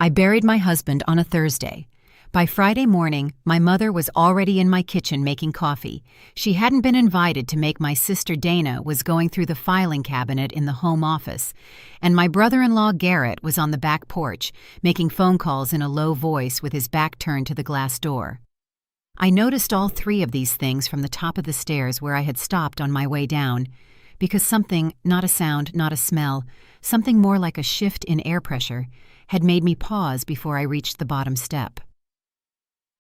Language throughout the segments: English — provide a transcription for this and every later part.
I buried my husband on a Thursday. By Friday morning, my mother was already in my kitchen making coffee. She hadn't been invited to make my sister Dana was going through the filing cabinet in the home office, and my brother-in-law Garrett was on the back porch, making phone calls in a low voice with his back turned to the glass door. I noticed all three of these things from the top of the stairs where I had stopped on my way down, because something, not a sound, not a smell, something more like a shift in air pressure, had made me pause before I reached the bottom step.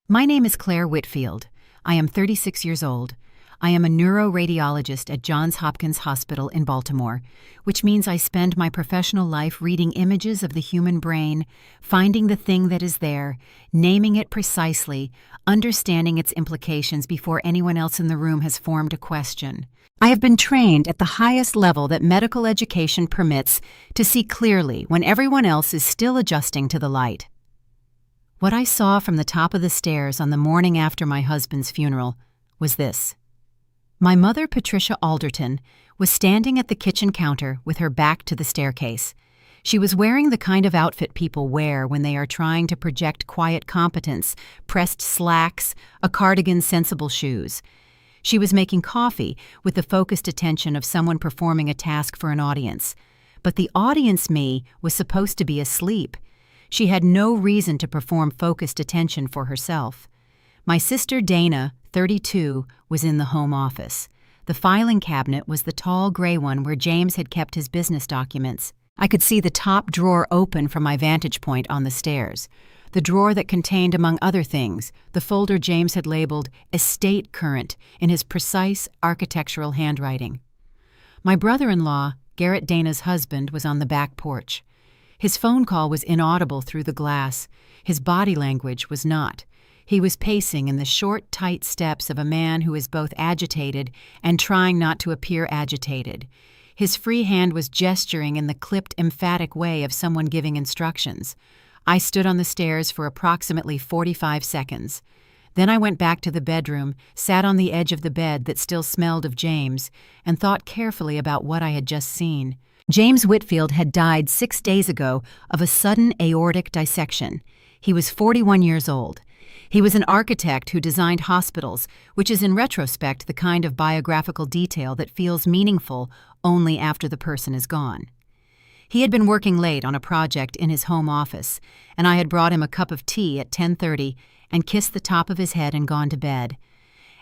My name is Claire Whitfield. I am 36 years old. I am a neuroradiologist at Johns Hopkins Hospital in Baltimore, which means I spend my professional life reading images of the human brain, finding the thing that is there, naming it precisely, understanding its implications before anyone else in the room has formed a question. I have been trained at the highest level that medical education permits to see clearly when everyone else is still adjusting to the light. What I saw from the top of the stairs on the morning after my husband's funeral was this. My mother, Patricia Alderton, was standing at the kitchen counter with her back to the staircase. She was wearing the kind of outfit people wear when they are trying to project quiet competence, pressed slacks, a cardigan, sensible shoes. She was making coffee with the focused attention of someone performing a task for an audience. But the audience me was supposed to be asleep. She had no reason to perform focused attention for herself. My sister Dana, 32, was in the home office. The filing cabinet was the tall gray one where James had kept his business documents. I could see the top drawer open from my vantage point on the stairs. The drawer that contained, among other things, the folder James had labeled Estate Current in his precise architectural handwriting. My brother-in-law, Garrett Dana's husband, was on the back porch. His phone call was inaudible through the glass. His body language was not. He was pacing in the short, tight steps of a man who is both agitated and trying not to appear agitated. His free hand was gesturing in the clipped, emphatic way of someone giving instructions. I stood on the stairs for approximately 45 seconds. Then I went back to the bedroom, sat on the edge of the bed that still smelled of James, and thought carefully about what I had just seen. James Whitfield had died 6 days ago of a sudden aortic dissection. He was 41 years old. He was an architect who designed hospitals, which is in retrospect the kind of biographical detail that feels meaningful only after the person is gone. He had been working late on a project in his home office, and I had brought him a cup of tea at 10:30 and kissed the top of his head and gone to bed.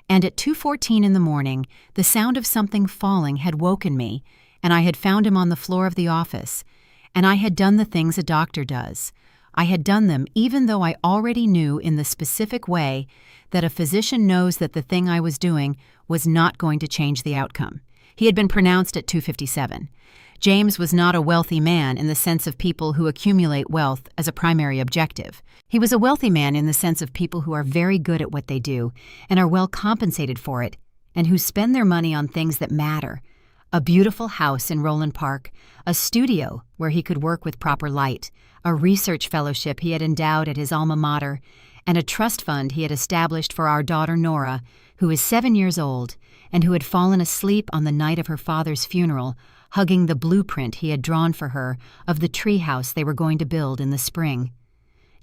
And at 2:14 in the morning, the sound of something falling had woken me, and I had found him on the floor of the office, and I had done the things a doctor does. I had done them even though I already knew in the specific way that a physician knows that the thing I was doing was not going to change the outcome. He had been pronounced at 2:57. James was not a wealthy man in the sense of people who accumulate wealth as a primary objective. He was a wealthy man in the sense of people who are very good at what they do and are well compensated for it, and who spend their money on things that matter. A beautiful house in Roland Park, a studio where he could work with proper light, a research fellowship he had endowed at his alma mater, and a trust fund he had established for our daughter Nora, who is 7 years old and who had fallen asleep on the night of her father's funeral, hugging the blueprint he had drawn for her of the treehouse they were going to build in the spring.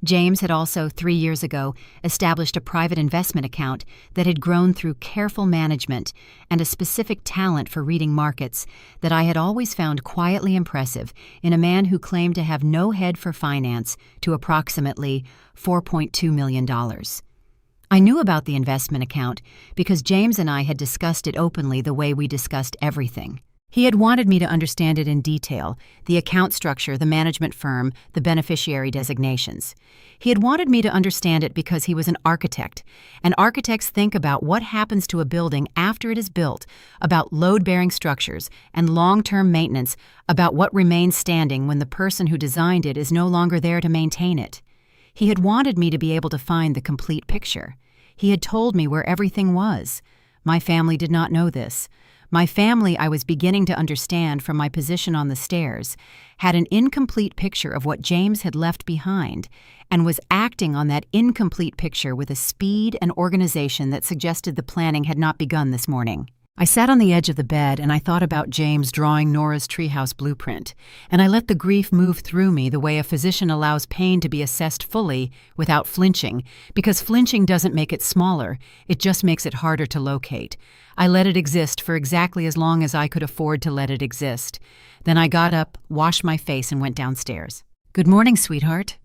James had also, 3 years ago, established a private investment account that had grown through careful management and a specific talent for reading markets that I had always found quietly impressive in a man who claimed to have no head for finance to approximately $4.2 million. I knew about the investment account because James and I had discussed it openly the way we discussed everything. He had wanted me to understand it in detail, the account structure, the management firm, the beneficiary designations. He had wanted me to understand it because he was an architect, and architects think about what happens to a building after it is built, about load-bearing structures and long-term maintenance, about what remains standing when the person who designed it is no longer there to maintain it. He had wanted me to be able to find the complete picture. He had told me where everything was. My family did not know this. My family, I was beginning to understand from my position on the stairs, had an incomplete picture of what James had left behind and was acting on that incomplete picture with a speed and organization that suggested the planning had not begun this morning. I sat on the edge of the bed and I thought about James drawing Nora's treehouse blueprint, and I let the grief move through me the way a physician allows pain to be assessed fully without flinching, because flinching doesn't make it smaller, it just makes it harder to locate. I let it exist for exactly as long as I could afford to let it exist. Then I got up, washed my face, and went downstairs. "Good morning, sweetheart."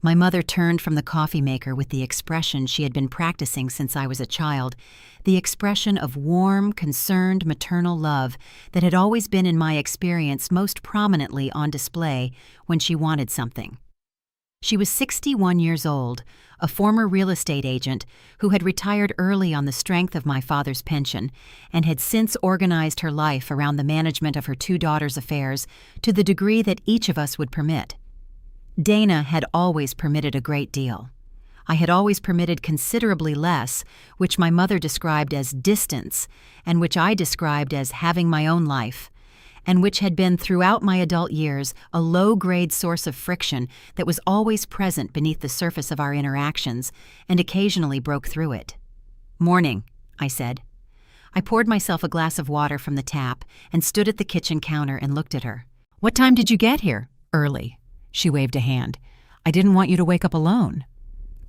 My mother turned from the coffee maker with the expression she had been practicing since I was a child, the expression of warm, concerned maternal love that had always been in my experience most prominently on display when she wanted something. She was 61 years old, a former real estate agent who had retired early on the strength of my father's pension and had since organized her life around the management of her two daughters' affairs to the degree that each of us would permit. Dana had always permitted a great deal. I had always permitted considerably less, which my mother described as distance, and which I described as having my own life, and which had been throughout my adult years a low-grade source of friction that was always present beneath the surface of our interactions and occasionally broke through it. "Morning," I said. I poured myself a glass of water from the tap and stood at the kitchen counter and looked at her. "What time did you get here?" "Early." She waved a hand. "I didn't want you to wake up alone."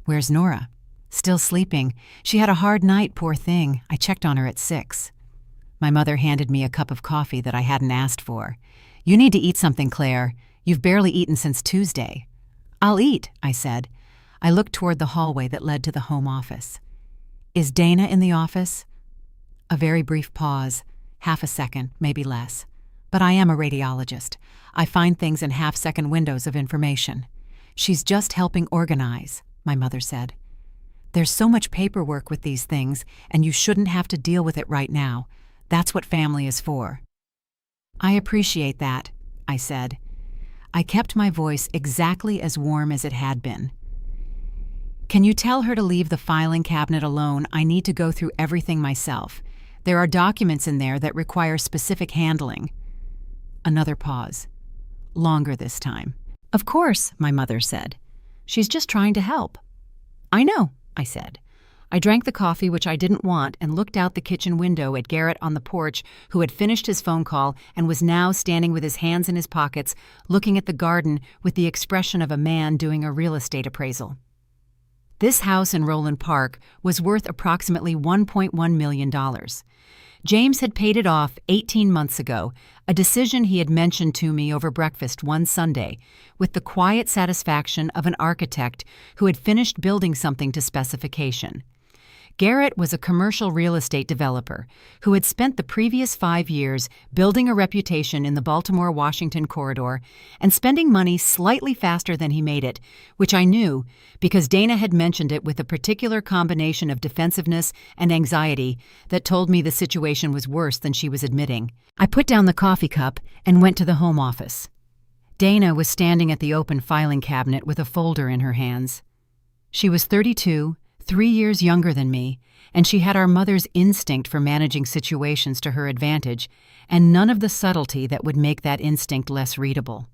"Where's Nora?" "Still sleeping. She had a hard night, poor thing. I checked on her at 6. My mother handed me a cup of coffee that I hadn't asked for. "You need to eat something, Claire. You've barely eaten since Tuesday." "I'll eat," I said. I looked toward the hallway that led to the home office. "Is Dana in the office?" A very brief pause, half a second, maybe less. "But I am a radiologist. I find things in half-second windows of information. She's just helping organize," my mother said. "There's so much paperwork with these things, and you shouldn't have to deal with it right now. That's what family is for." "I appreciate that," I said. I kept my voice exactly as warm as it had been. "Can you tell her to leave the filing cabinet alone? I need to go through everything myself. There are documents in there that require specific handling." Another pause. Longer this time. "Of course," my mother said. "She's just trying to help." "I know," I said. I drank the coffee, which I didn't want, and looked out the kitchen window at Garrett on the porch, who had finished his phone call and was now standing with his hands in his pockets, looking at the garden with the expression of a man doing a real estate appraisal. This house in Roland Park was worth approximately $1.1 million. James had paid it off 18 months ago, a decision he had mentioned to me over breakfast one Sunday, with the quiet satisfaction of an architect who had finished building something to specification. Garrett was a commercial real estate developer who had spent the previous 5 years building a reputation in the Baltimore-Washington corridor and spending money slightly faster than he made it, which I knew because Dana had mentioned it with a particular combination of defensiveness and anxiety that told me the situation was worse than she was admitting. I put down the coffee cup and went to the home office. Dana was standing at the open filing cabinet with a folder in her hands. She was 32, 3 years younger than me, and she had our mother's instinct for managing situations to her advantage, and none of the subtlety that would make that instinct less readable.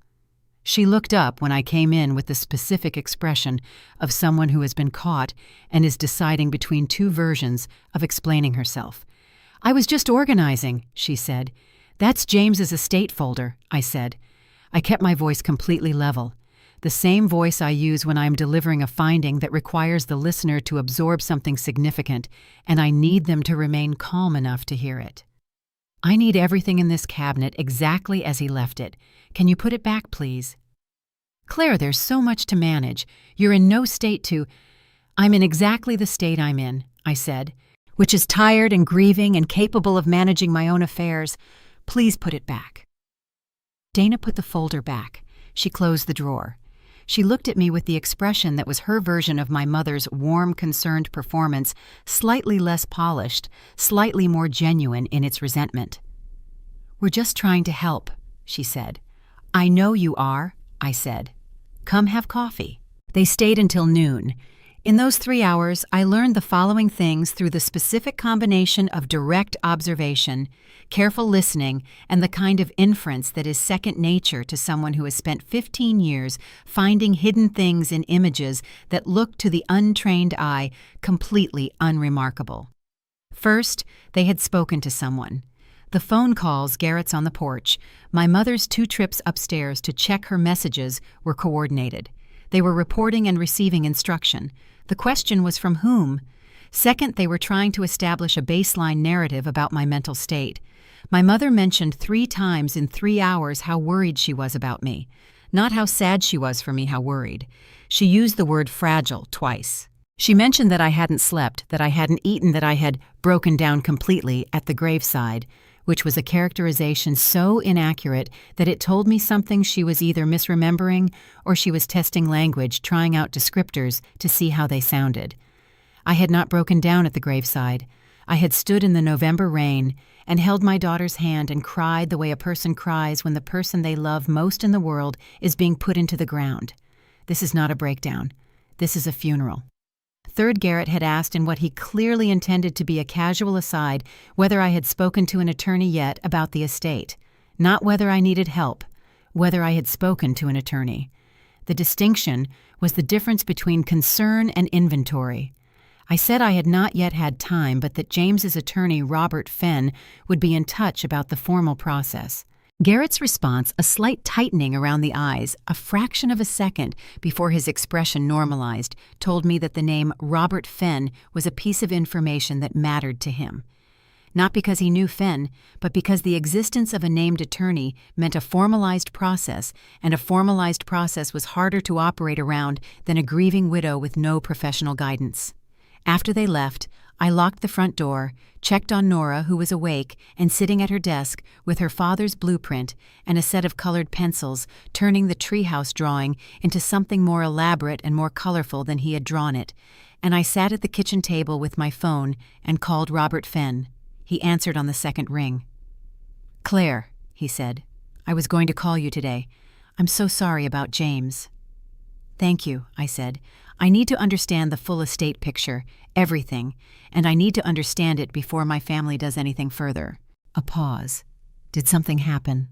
She looked up when I came in with the specific expression of someone who has been caught and is deciding between two versions of explaining herself. "I was just organizing," she said. "That's James's estate folder," I said. I kept my voice completely level. The same voice I use when I am delivering a finding that requires the listener to absorb something significant, and I need them to remain calm enough to hear it. "I need everything in this cabinet exactly as he left it. Can you put it back, please?" "Claire, there's so much to manage. You're in no state to—" "I'm in exactly the state I'm in," I said, "which is tired and grieving and capable of managing my own affairs. Please put it back." Dana put the folder back. She closed the drawer. She looked at me with the expression that was her version of my mother's warm, concerned performance, slightly less polished, slightly more genuine in its resentment. "We're just trying to help," she said. "I know you are," I said. "Come have coffee." They stayed until noon. In those 3 hours, I learned the following things through the specific combination of direct observation, careful listening, and the kind of inference that is second nature to someone who has spent 15 years finding hidden things in images that look to the untrained eye completely unremarkable. First, they had spoken to someone. The phone calls, Garrett's on the porch, my mother's 2 trips upstairs to check her messages were coordinated. They were reporting and receiving instruction. The question was from whom? Second, they were trying to establish a baseline narrative about my mental state. My mother mentioned 3 times in 3 hours how worried she was about me. Not how sad she was for me, how worried. She used the word fragile twice. She mentioned that I hadn't slept, that I hadn't eaten, that I had broken down completely at the graveside, which was a characterization so inaccurate that it told me something she was either misremembering or she was testing language, trying out descriptors to see how they sounded. I had not broken down at the graveside. I had stood in the November rain and held my daughter's hand and cried the way a person cries when the person they love most in the world is being put into the ground. This is not a breakdown. This is a funeral. Third, Garrett had asked in what he clearly intended to be a casual aside whether I had spoken to an attorney yet about the estate. Not whether I needed help, whether I had spoken to an attorney. The distinction was the difference between concern and inventory. I said I had not yet had time, but that James's attorney, Robert Fenn, would be in touch about the formal process. Garrett's response, a slight tightening around the eyes, a fraction of a second before his expression normalized, told me that the name Robert Fenn was a piece of information that mattered to him. Not because he knew Fenn, but because the existence of a named attorney meant a formalized process, and a formalized process was harder to operate around than a grieving widow with no professional guidance. After they left, I locked the front door, checked on Nora, who was awake and sitting at her desk with her father's blueprint and a set of colored pencils, turning the treehouse drawing into something more elaborate and more colorful than he had drawn it, and I sat at the kitchen table with my phone and called Robert Fenn. He answered on the second ring. "Claire," he said, "I was going to call you today. I'm so sorry about James." "Thank you," I said. "I need to understand the full estate picture, everything, and I need to understand it before my family does anything further." A pause. Did something happen?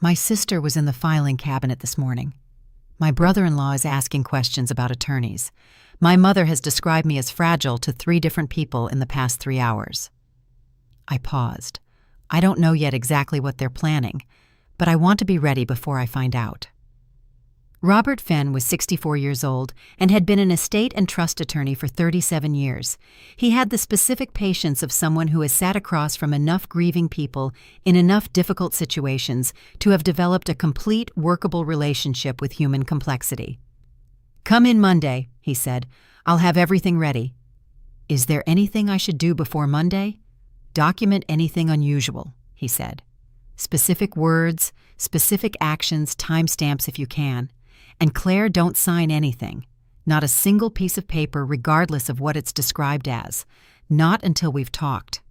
My sister was in the filing cabinet this morning. My brother-in-law is asking questions about attorneys. My mother has described me as fragile to 3 different people in the past 3 hours. I paused. I don't know yet exactly what they're planning, but I want to be ready before I find out. Robert Fenn was 64 years old and had been an estate and trust attorney for 37 years. He had the specific patience of someone who has sat across from enough grieving people in enough difficult situations to have developed a complete, workable relationship with human complexity. "Come in Monday," he said. "I'll have everything ready." "Is there anything I should do before Monday?" "Document anything unusual," he said. "Specific words, specific actions, timestamps if you can. And Claire, don't sign anything. Not a single piece of paper regardless of what it's described as. Not until we've talked."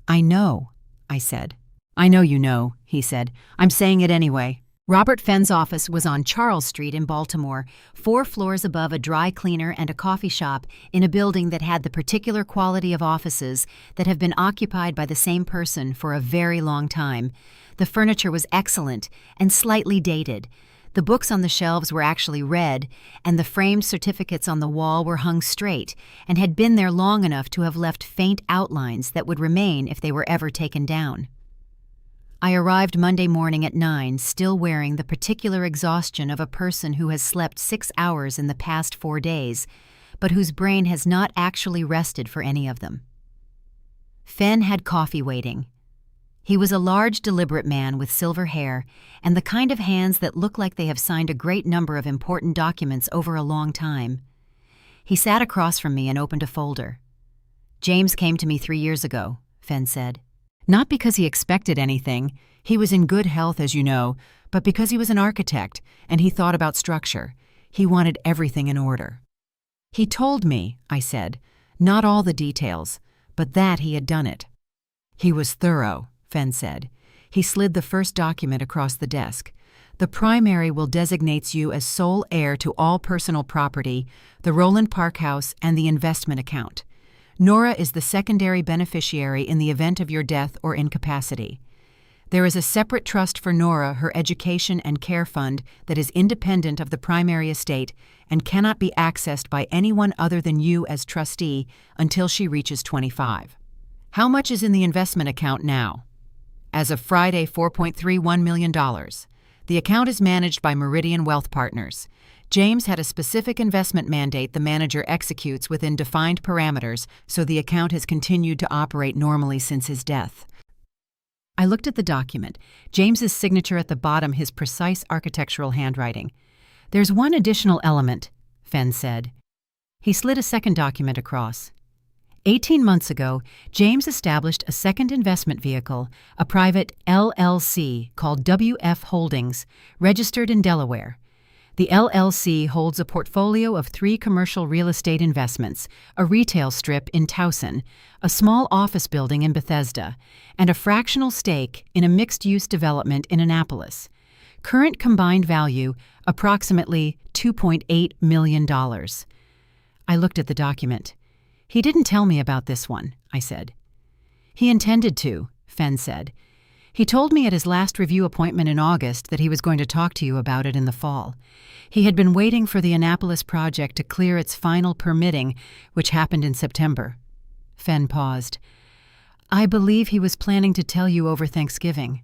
"I know," I said. "I know you know," he said. "I'm saying it anyway." Robert Fenn's office was on Charles Street in Baltimore, 4 floors above a dry cleaner and a coffee shop in a building that had the particular quality of offices that have been occupied by the same person for a very long time. The furniture was excellent and slightly dated. The books on the shelves were actually red, and the framed certificates on the wall were hung straight and had been there long enough to have left faint outlines that would remain if they were ever taken down. I arrived Monday morning at 9, still wearing the particular exhaustion of a person who has slept 6 hours in the past 4 days, but whose brain has not actually rested for any of them. Fenn had coffee waiting. He was a large, deliberate man with silver hair and the kind of hands that look like they have signed a great number of important documents over a long time. He sat across from me and opened a folder. "James came to me 3 years ago," Fenn said. "Not because he expected anything. He was in good health, as you know, but because he was an architect and he thought about structure. He wanted everything in order." "He told me," I said, "not all the details, but that he had done it." "He was thorough," Fenn said. He slid the first document across the desk. "The primary will designate you as sole heir to all personal property, the Roland Park house, and the investment account. Nora is the secondary beneficiary in the event of your death or incapacity. There is a separate trust for Nora, her education and care fund, that is independent of the primary estate and cannot be accessed by anyone other than you as trustee until she reaches 25. How much is in the investment account now? As of Friday, $4.31 million. The account is managed by Meridian Wealth Partners. James had a specific investment mandate the manager executes within defined parameters, so the account has continued to operate normally since his death. I looked at the document, James's signature at the bottom, his precise architectural handwriting. There's one additional element, Fenn said. He slid a second document across. 18 months ago, James established a second investment vehicle, a private LLC called WF Holdings, registered in Delaware. The LLC holds a portfolio of 3 commercial real estate investments, a retail strip in Towson, a small office building in Bethesda, and a fractional stake in a mixed-use development in Annapolis. Current combined value, approximately $2.8 million. I looked at the document. He didn't tell me about this one, I said. He intended to, Fenn said. He told me at his last review appointment in August that he was going to talk to you about it in the fall. He had been waiting for the Annapolis project to clear its final permitting, which happened in September. Fenn paused. I believe he was planning to tell you over Thanksgiving.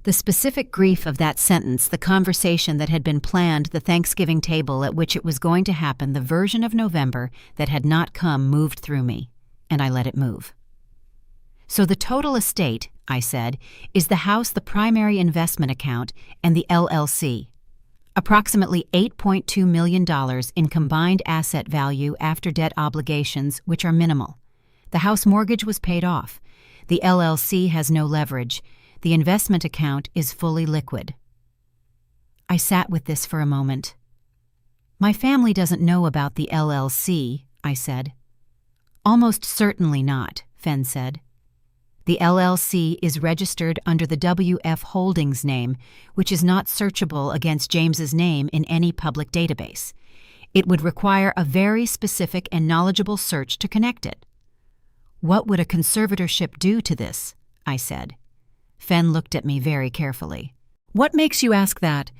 The specific grief of that sentence, the conversation that had been planned, the Thanksgiving table at which it was going to happen, the version of November that had not come moved through me, and I let it move. So the total estate, I said, is the house, the primary investment account, and the LLC. Approximately $8.2 million in combined asset value after debt obligations, which are minimal. The house mortgage was paid off. The LLC has no leverage. The investment account is fully liquid. I sat with this for a moment. My family doesn't know about the LLC, I said. Almost certainly not, Fenn said. The LLC is registered under the WF Holdings name, which is not searchable against James's name in any public database. It would require a very specific and knowledgeable search to connect it. What would a conservatorship do to this? I said. Fenn looked at me very carefully. What makes you ask that?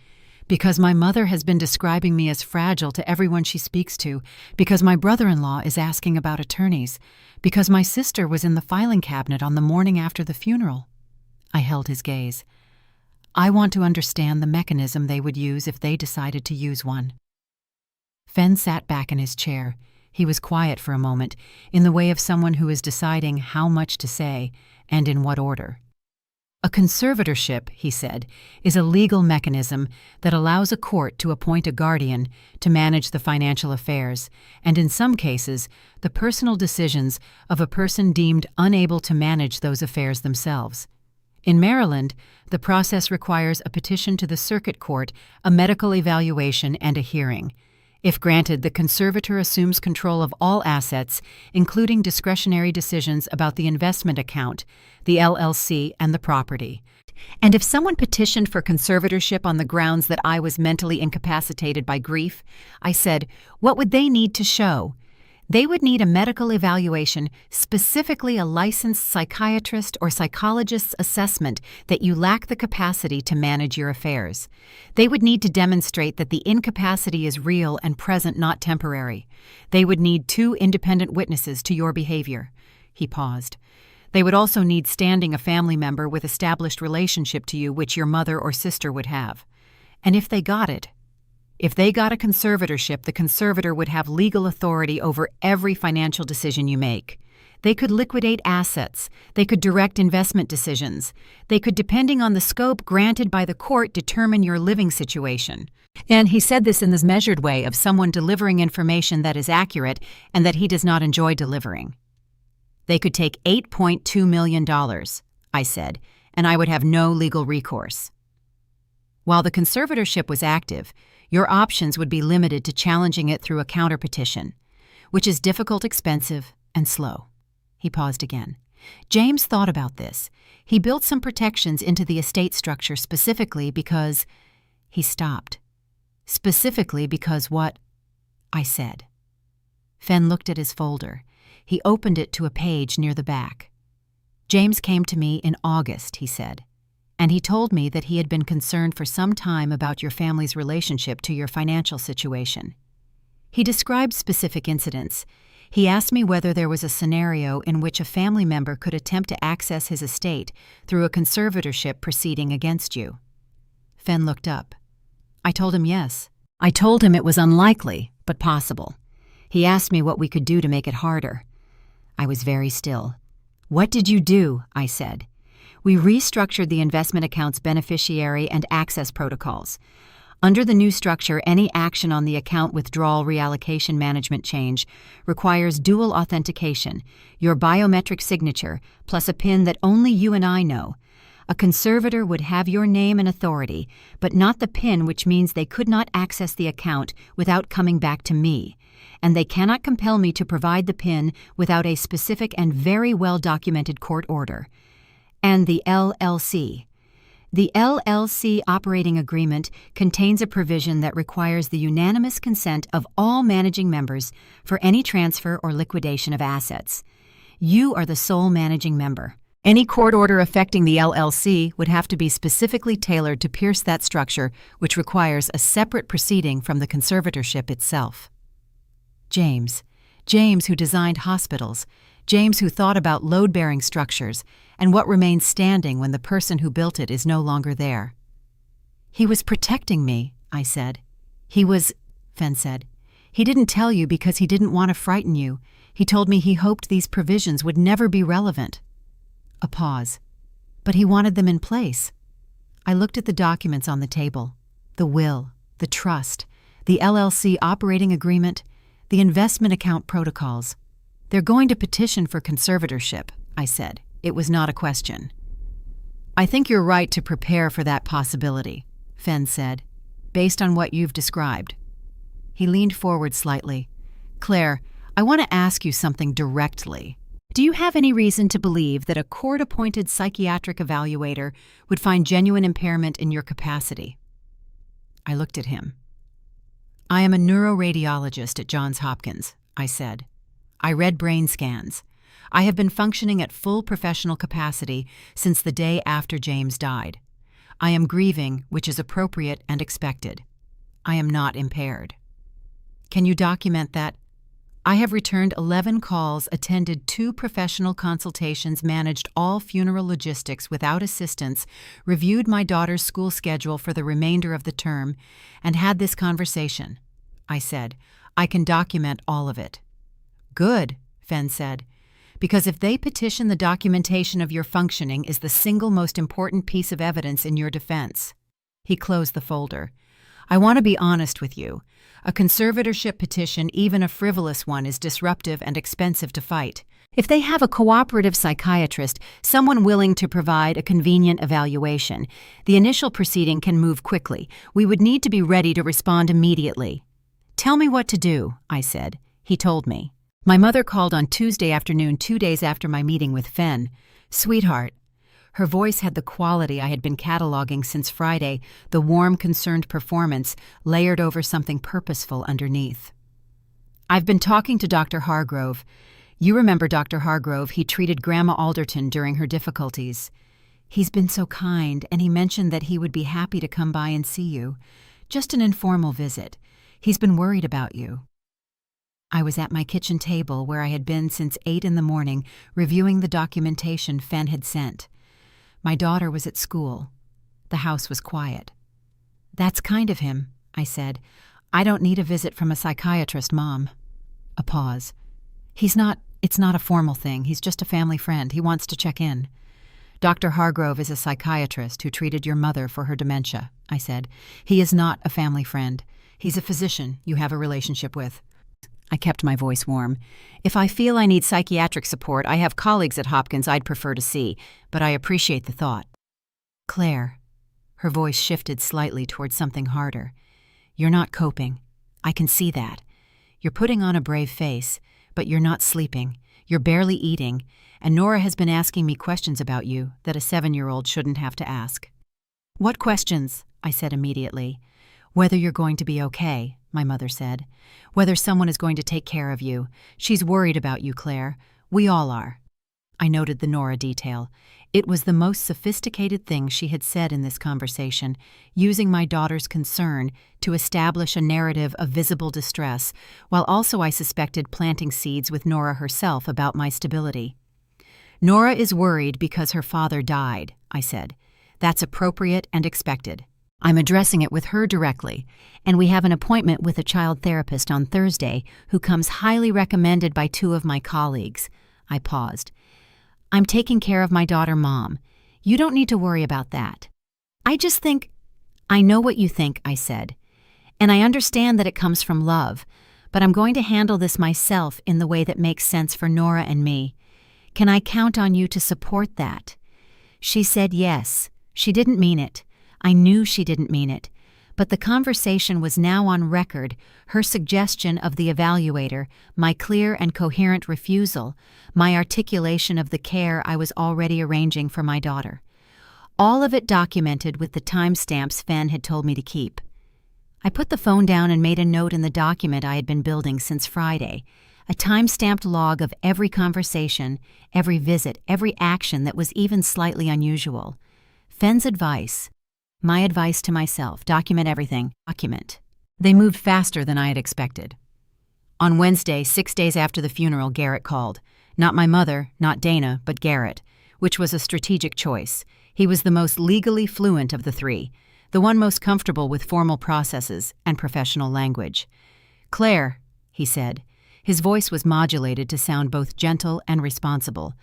Because my mother has been describing me as fragile to everyone she speaks to, because my brother-in-law is asking about attorneys, because my sister was in the filing cabinet on the morning after the funeral. I held his gaze. I want to understand the mechanism they would use if they decided to use one. Fenn sat back in his chair. He was quiet for a moment, in the way of someone who is deciding how much to say and in what order. A conservatorship, he said, is a legal mechanism that allows a court to appoint a guardian to manage the financial affairs, and in some cases, the personal decisions of a person deemed unable to manage those affairs themselves. In Maryland, the process requires a petition to the circuit court, a medical evaluation, and a hearing. If granted, the conservator assumes control of all assets, including discretionary decisions about the investment account, the LLC, and the property. And if someone petitioned for conservatorship on the grounds that I was mentally incapacitated by grief, I said, what would they need to show? They would need a medical evaluation, specifically a licensed psychiatrist or psychologist's assessment that you lack the capacity to manage your affairs. They would need to demonstrate that the incapacity is real and present, not temporary. They would need 2 independent witnesses to your behavior. He paused. They would also need standing a family member with established relationship to you, which your mother or sister would have. And if they got it, if they got a conservatorship, the conservator would have legal authority over every financial decision you make. They could liquidate assets. They could direct investment decisions. They could, depending on the scope granted by the court, determine your living situation. And he said this in this measured way of someone delivering information that is accurate and that he does not enjoy delivering. They could take $8.2 million, I said, and I would have no legal recourse. While the conservatorship was active, your options would be limited to challenging it through a counterpetition, which is difficult, expensive, and slow. He paused again. James thought about this. He built some protections into the estate structure specifically because... He stopped. Specifically because what? I said. Fenn looked at his folder. He opened it to a page near the back. James came to me in August, he said, and he told me that he had been concerned for some time about your family's relationship to your financial situation. He described specific incidents. He asked me whether there was a scenario in which a family member could attempt to access his estate through a conservatorship proceeding against you. Fenn looked up. I told him yes. I told him it was unlikely, but possible. He asked me what we could do to make it harder. I was very still. What did you do? I said. We restructured the investment account's beneficiary and access protocols. Under the new structure, any action on the account withdrawal reallocation management change requires dual authentication, your biometric signature, plus a PIN that only you and I know. A conservator would have your name and authority, but not the PIN, which means they could not access the account without coming back to me. And they cannot compel me to provide the PIN without a specific and very well-documented court order. And the LLC. The LLC operating agreement contains a provision that requires the unanimous consent of all managing members for any transfer or liquidation of assets. You are the sole managing member. Any court order affecting the LLC would have to be specifically tailored to pierce that structure, which requires a separate proceeding from the conservatorship itself. James who designed hospitals, James who thought about load-bearing structures and what remains standing when the person who built it is no longer there. He was protecting me, I said. Fenn said. He didn't tell you because he didn't want to frighten you. He told me he hoped these provisions would never be relevant. A pause. But he wanted them in place. I looked at the documents on the table. The will, the trust, the LLC operating agreement, the investment account protocols. They're going to petition for conservatorship, I said. It was not a question. I think you're right to prepare for that possibility, Fenn said, based on what you've described. He leaned forward slightly. Claire, I want to ask you something directly. Do you have any reason to believe that a court-appointed psychiatric evaluator would find genuine impairment in your capacity? I looked at him. I am a neuroradiologist at Johns Hopkins, I said. I read brain scans. I have been functioning at full professional capacity since the day after James died. I am grieving, which is appropriate and expected. I am not impaired. Can you document that? I have returned 11 calls, attended 2 professional consultations, managed all funeral logistics without assistance, reviewed my daughter's school schedule for the remainder of the term, and had this conversation. I said, I can document all of it. Good, Fenn said, because if they petition, the documentation of your functioning is the single most important piece of evidence in your defense. He closed the folder. I want to be honest with you. A conservatorship petition, even a frivolous one, is disruptive and expensive to fight. If they have a cooperative psychiatrist, someone willing to provide a convenient evaluation, the initial proceeding can move quickly. We would need to be ready to respond immediately. Tell me what to do, I said. He told me. My mother called on Tuesday afternoon, 2 days after my meeting with Fenn. Sweetheart. Her voice had the quality I had been cataloging since Friday, the warm, concerned performance layered over something purposeful underneath. I've been talking to Dr. Hargrove. You remember Dr. Hargrove. He treated Grandma Alderton during her difficulties. He's been so kind, and he mentioned that he would be happy to come by and see you. Just an informal visit. He's been worried about you. I was at my kitchen table where I had been since 8 in the morning, reviewing the documentation Fenn had sent. My daughter was at school. The house was quiet. That's kind of him, I said. I don't need a visit from a psychiatrist, Mom. A pause. It's not a formal thing. He's just a family friend. He wants to check in. Dr. Hargrove is a psychiatrist who treated your mother for her dementia, I said. He is not a family friend. He's a physician you have a relationship with. I kept my voice warm. If I feel I need psychiatric support, I have colleagues at Hopkins I'd prefer to see, but I appreciate the thought. Claire. Her voice shifted slightly towards something harder. You're not coping. I can see that. You're putting on a brave face, but you're not sleeping. You're barely eating, and Nora has been asking me questions about you that a 7-year-old shouldn't have to ask. What questions? I said immediately. Whether you're going to be okay, my mother said. Whether someone is going to take care of you. She's worried about you, Claire. We all are. I noted the Nora detail. It was the most sophisticated thing she had said in this conversation, using my daughter's concern to establish a narrative of visible distress, while also, I suspected, planting seeds with Nora herself about my stability. "Nora is worried because her father died," I said. "That's appropriate and expected. I'm addressing it with her directly, and we have an appointment with a child therapist on Thursday who comes highly recommended by 2 of my colleagues." I paused. "I'm taking care of my daughter, Mom. You don't need to worry about that." "I just think—" "I know what you think," I said, "and I understand that it comes from love, but I'm going to handle this myself in the way that makes sense for Nora and me. Can I count on you to support that?" She said yes. She didn't mean it. I knew she didn't mean it. But the conversation was now on record, her suggestion of the evaluator, my clear and coherent refusal, my articulation of the care I was already arranging for my daughter. All of it documented with the timestamps Fen had told me to keep. I put the phone down and made a note in the document I had been building since Friday, a time-stamped log of every conversation, every visit, every action that was even slightly unusual. Fen's advice. My advice to myself: document everything. Document. They moved faster than I had expected. On Wednesday, 6 days after the funeral, Garrett called. Not my mother, not Dana, but Garrett, which was a strategic choice. He was the most legally fluent of the 3, the one most comfortable with formal processes and professional language. "Claire," he said. His voice was modulated to sound both gentle and responsible.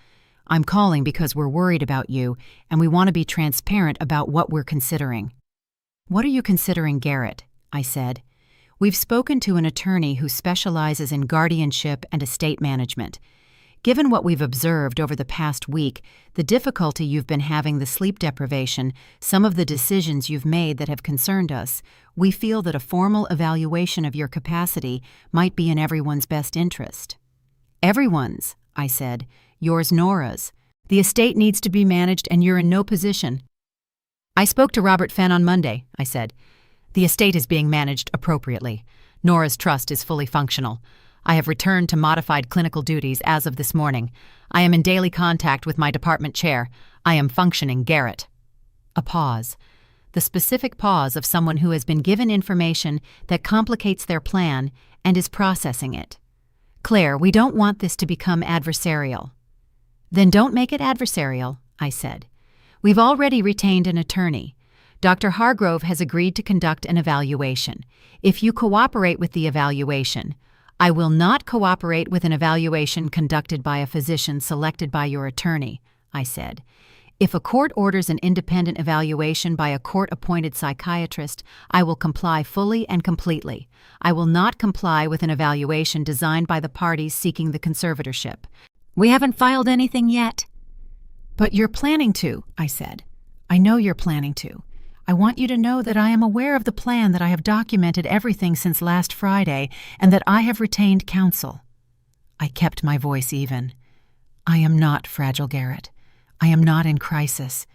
"I'm calling because we're worried about you, and we want to be transparent about what we're considering." "What are you considering, Garrett?" I said. "We've spoken to an attorney who specializes in guardianship and estate management. Given what we've observed over the past week, the difficulty you've been having, the sleep deprivation, some of the decisions you've made that have concerned us, we feel that a formal evaluation of your capacity might be in everyone's best interest." "Everyone's," I said. "Yours, Nora's. The estate needs to be managed, and you're in no position." "I spoke to Robert Fen on Monday," I said. "The estate is being managed appropriately. Nora's trust is fully functional. I have returned to modified clinical duties as of this morning. I am in daily contact with my department chair. I am functioning, Garrett." A pause. The specific pause of someone who has been given information that complicates their plan and is processing it. "Claire, we don't want this to become adversarial." "Then don't make it adversarial," I said. "We've already retained an attorney. Dr. Hargrove has agreed to conduct an evaluation. If you cooperate with the evaluation—" "I will not cooperate with an evaluation conducted by a physician selected by your attorney," I said. "If a court orders an independent evaluation by a court-appointed psychiatrist, I will comply fully and completely. I will not comply with an evaluation designed by the parties seeking the conservatorship. We haven't filed anything yet." "But you're planning to," I said. "I know you're planning to. I want you to know that I am aware of the plan, that I have documented everything since last Friday, and that I have retained counsel." I kept my voice even. "I am not fragile, Garrett. I am not in crisis.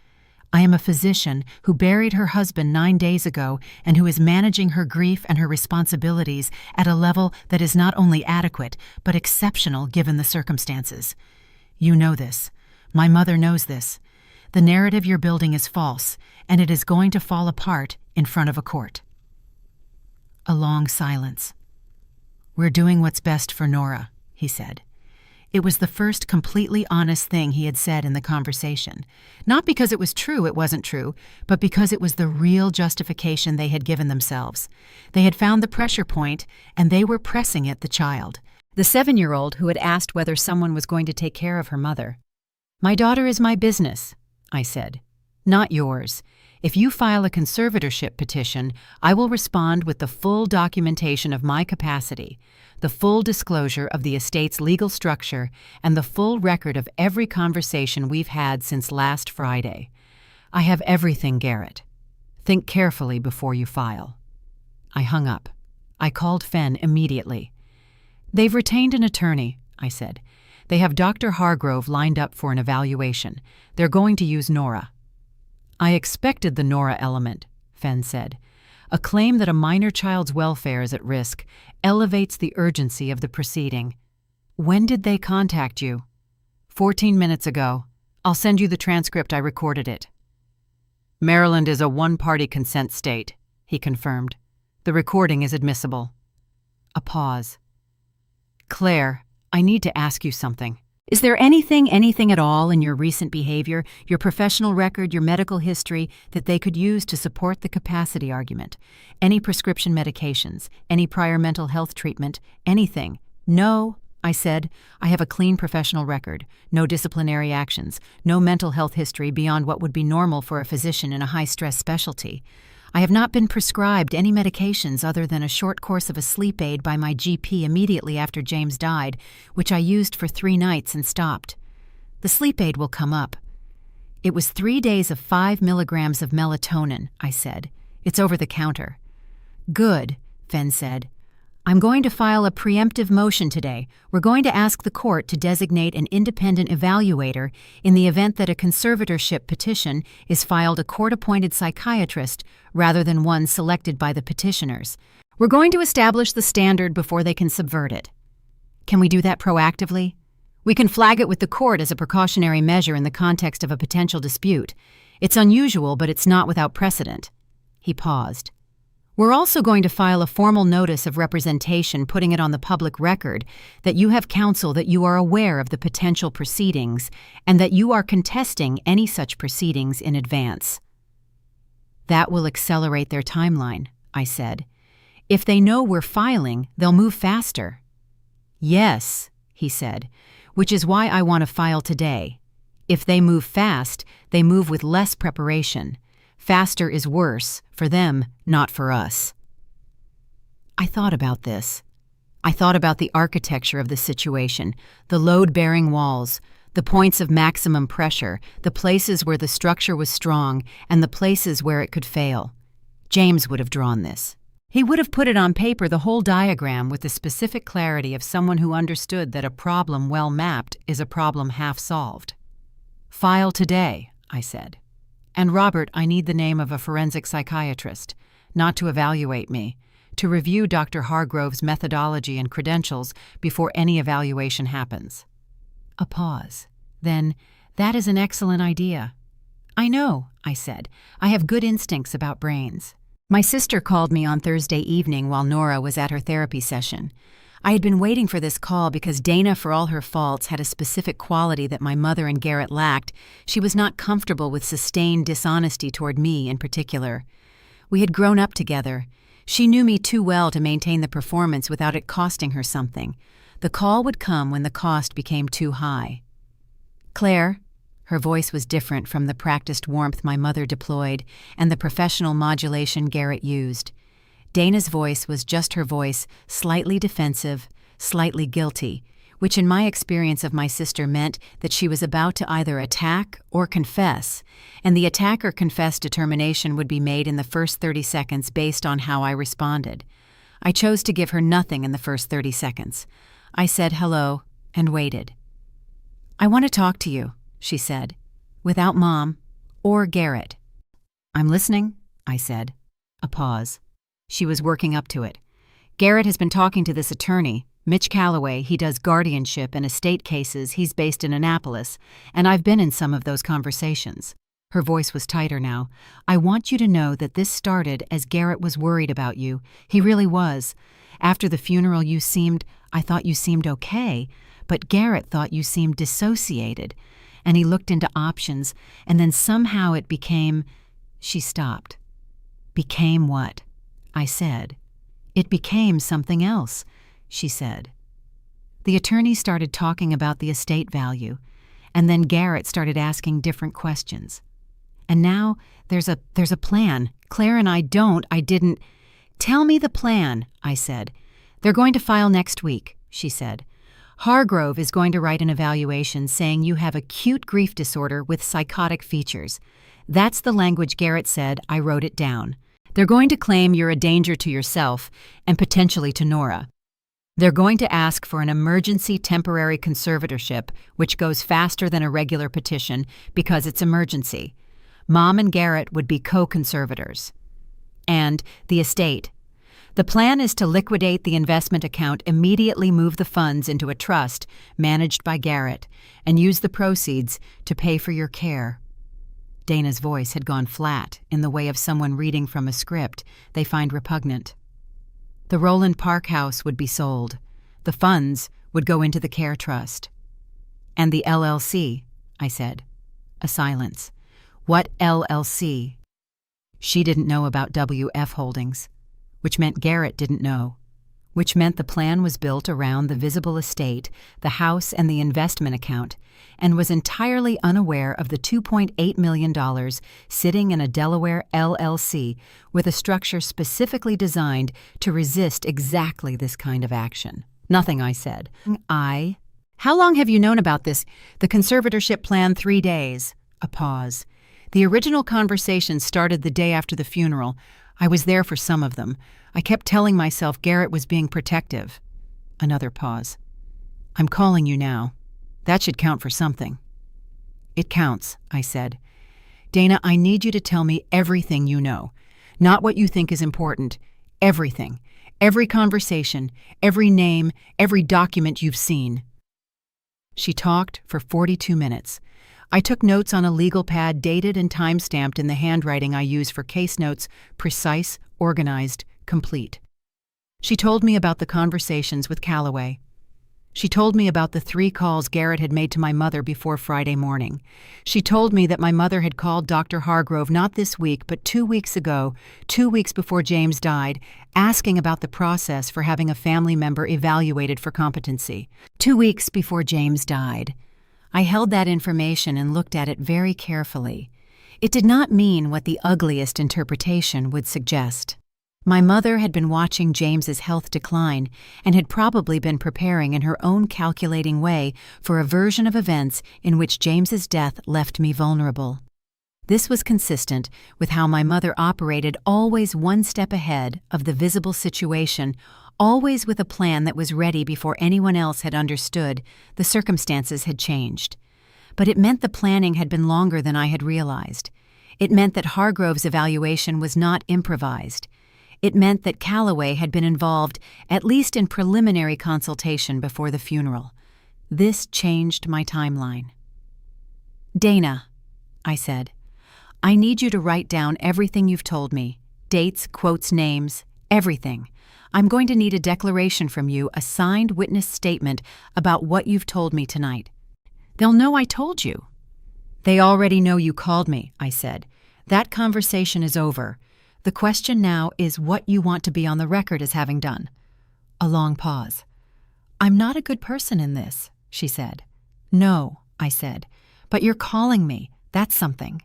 I am a physician who buried her husband 9 days ago and who is managing her grief and her responsibilities at a level that is not only adequate, but exceptional given the circumstances. You know this. My mother knows this. The narrative you're building is false, and it is going to fall apart in front of a court." A long silence. "We're doing what's best for Nora," he said. It was the first completely honest thing he had said in the conversation. Not because it was true, it wasn't true, but because it was the real justification they had given themselves. They had found the pressure point, and they were pressing it, the child. The 7-year-old who had asked whether someone was going to take care of her mother. "My daughter is my business," I said. "Not yours. If you file a conservatorship petition, I will respond with the full documentation of my capacity, the full disclosure of the estate's legal structure, and the full record of every conversation we've had since last Friday. I have everything, Garrett. Think carefully before you file." I hung up. I called Fen immediately. "They've retained an attorney," I said. "They have Dr. Hargrove lined up for an evaluation. They're going to use Nora." "I expected the Nora element," Fen said. "A claim that a minor child's welfare is at risk elevates the urgency of the proceeding. When did they contact you?" 14 minutes ago. I'll send you the transcript. I recorded it. Maryland is a one-party consent state, he confirmed. The recording is admissible. A pause. Claire, I need to ask you something. Is there anything at all in your recent behavior, your professional record, your medical history, that they could use to support the capacity argument? Any prescription medications, any prior mental health treatment, anything? No, I said. I have a clean professional record, no disciplinary actions, no mental health history beyond what would be normal for a physician in a high-stress specialty. I have not been prescribed any medications other than a short course of a sleep aid by my GP immediately after James died, which I used for 3 nights and stopped. The sleep aid will come up. It was 3 days of 5 milligrams of melatonin, I said. It's over the counter. Good, Fen said. I'm going to file a preemptive motion today. We're going to ask the court to designate an independent evaluator in the event that a conservatorship petition is filed a court-appointed psychiatrist rather than one selected by the petitioners. We're going to establish the standard before they can subvert it. Can we do that proactively? We can flag it with the court as a precautionary measure in the context of a potential dispute. It's unusual, but it's not without precedent. He paused. We're also going to file a formal notice of representation putting it on the public record that you have counsel, that you are aware of the potential proceedings and that you are contesting any such proceedings in advance. That will accelerate their timeline, I said. If they know we're filing, they'll move faster. Yes, he said, which is why I want to file today. If they move fast, they move with less preparation. Faster is worse, for them, not for us. I thought about this. I thought about the architecture of the situation, the load-bearing walls, the points of maximum pressure, the places where the structure was strong, and the places where it could fail. James would have drawn this. He would have put it on paper, the whole diagram, with the specific clarity of someone who understood that a problem well mapped is a problem half solved. File today, I said. And Robert, I need the name of a forensic psychiatrist, not to evaluate me, to review Dr. Hargrove's methodology and credentials before any evaluation happens. A pause. Then, that is an excellent idea. I know, I said. I have good instincts about brains. My sister called me on Thursday evening while Nora was at her therapy session. I had been waiting for this call because Dana, for all her faults, had a specific quality that my mother and Garrett lacked. She was not comfortable with sustained dishonesty toward me in particular. We had grown up together. She knew me too well to maintain the performance without it costing her something. The call would come when the cost became too high. Claire, her voice was different from the practiced warmth my mother deployed and the professional modulation Garrett used. Dana's voice was just her voice, slightly defensive, slightly guilty, which in my experience of my sister meant that she was about to either attack or confess, and the attack or confess determination would be made in the first 30 seconds based on how I responded. I chose to give her nothing in the first 30 seconds. I said hello and waited. I want to talk to you, she said, without Mom or Garrett. I'm listening, I said. A pause. She was working up to it. Garrett has been talking to this attorney, Mitch Calloway. He does guardianship and estate cases. He's based in Annapolis, and I've been in some of those conversations. Her voice was tighter now. I want you to know that this started as Garrett was worried about you. He really was. After the funeral I thought you seemed okay, but Garrett thought you seemed dissociated, and he looked into options, and then somehow it became... She stopped. Became what? I said. It became something else, she said. The attorney started talking about the estate value, and then Garrett started asking different questions. And now there's a plan. Claire and I didn't... Tell me the plan, I said. They're going to file next week, she said. Hargrove is going to write an evaluation saying you have acute grief disorder with psychotic features. That's the language Garrett said. I wrote it down. They're going to claim you're a danger to yourself and potentially to Nora. They're going to ask for an emergency temporary conservatorship, which goes faster than a regular petition because it's emergency. Mom and Garrett would be co-conservators. And the estate. The plan is to liquidate the investment account, immediately move the funds into a trust managed by Garrett, and use the proceeds to pay for your care." Dana's voice had gone flat, in the way of someone reading from a script they find repugnant. "The Roland Park house would be sold. The funds would go into the care trust." "And the LLC," I said. A silence. "What LLC?" She didn't know about WF Holdings, which meant Garrett didn't know, which meant the plan was built around the visible estate, the house, and the investment account, and was entirely unaware of the $2.8 million sitting in a Delaware LLC with a structure specifically designed to resist exactly this kind of action. "Nothing," I said. "How long have you known about this? The conservatorship plan 3 days." A pause. "The original conversation started the day after the funeral. I was there for some of them. I kept telling myself Garrett was being protective." Another pause. "I'm calling you now. That should count for something." "It counts," I said. "Dana, I need you to tell me everything you know. Not what you think is important. Everything. Every conversation, every name, every document you've seen." She talked for 42 minutes. I took notes on a legal pad, dated and time-stamped in the handwriting I use for case notes, precise, organized, complete. She told me about the conversations with Calloway. She told me about the 3 calls Garrett had made to my mother before Friday morning. She told me that my mother had called Dr. Hargrove not this week, but 2 weeks ago, 2 weeks before James died, asking about the process for having a family member evaluated for competency. 2 weeks before James died. I held that information and looked at it very carefully. It did not mean what the ugliest interpretation would suggest. My mother had been watching James's health decline and had probably been preparing in her own calculating way for a version of events in which James's death left me vulnerable. This was consistent with how my mother operated, always one step ahead of the visible situation, always with a plan that was ready before anyone else had understood the circumstances had changed. But it meant the planning had been longer than I had realized. It meant that Hargrove's evaluation was not improvised. It meant that Calloway had been involved, at least in preliminary consultation before the funeral. This changed my timeline. "Dana," I said, "I need you to write down everything you've told me. Dates, quotes, names, everything. I'm going to need a declaration from you, a signed witness statement about what you've told me tonight. They'll know I told you." "They already know you called me," I said. "That conversation is over. The question now is what you want to be on the record as having done." A long pause. "I'm not a good person in this," she said. "No," I said, "but you're calling me. That's something."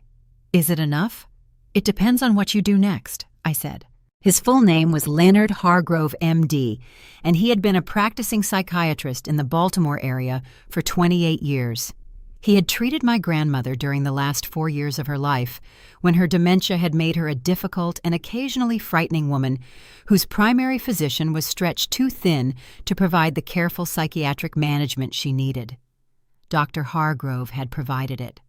"Is it enough?" "It depends on what you do next," I said. His full name was Leonard Hargrove, M.D., and he had been a practicing psychiatrist in the Baltimore area for 28 years. He had treated my grandmother during the last 4 years of her life, when her dementia had made her a difficult and occasionally frightening woman whose primary physician was stretched too thin to provide the careful psychiatric management she needed. Dr. Hargrove had provided it.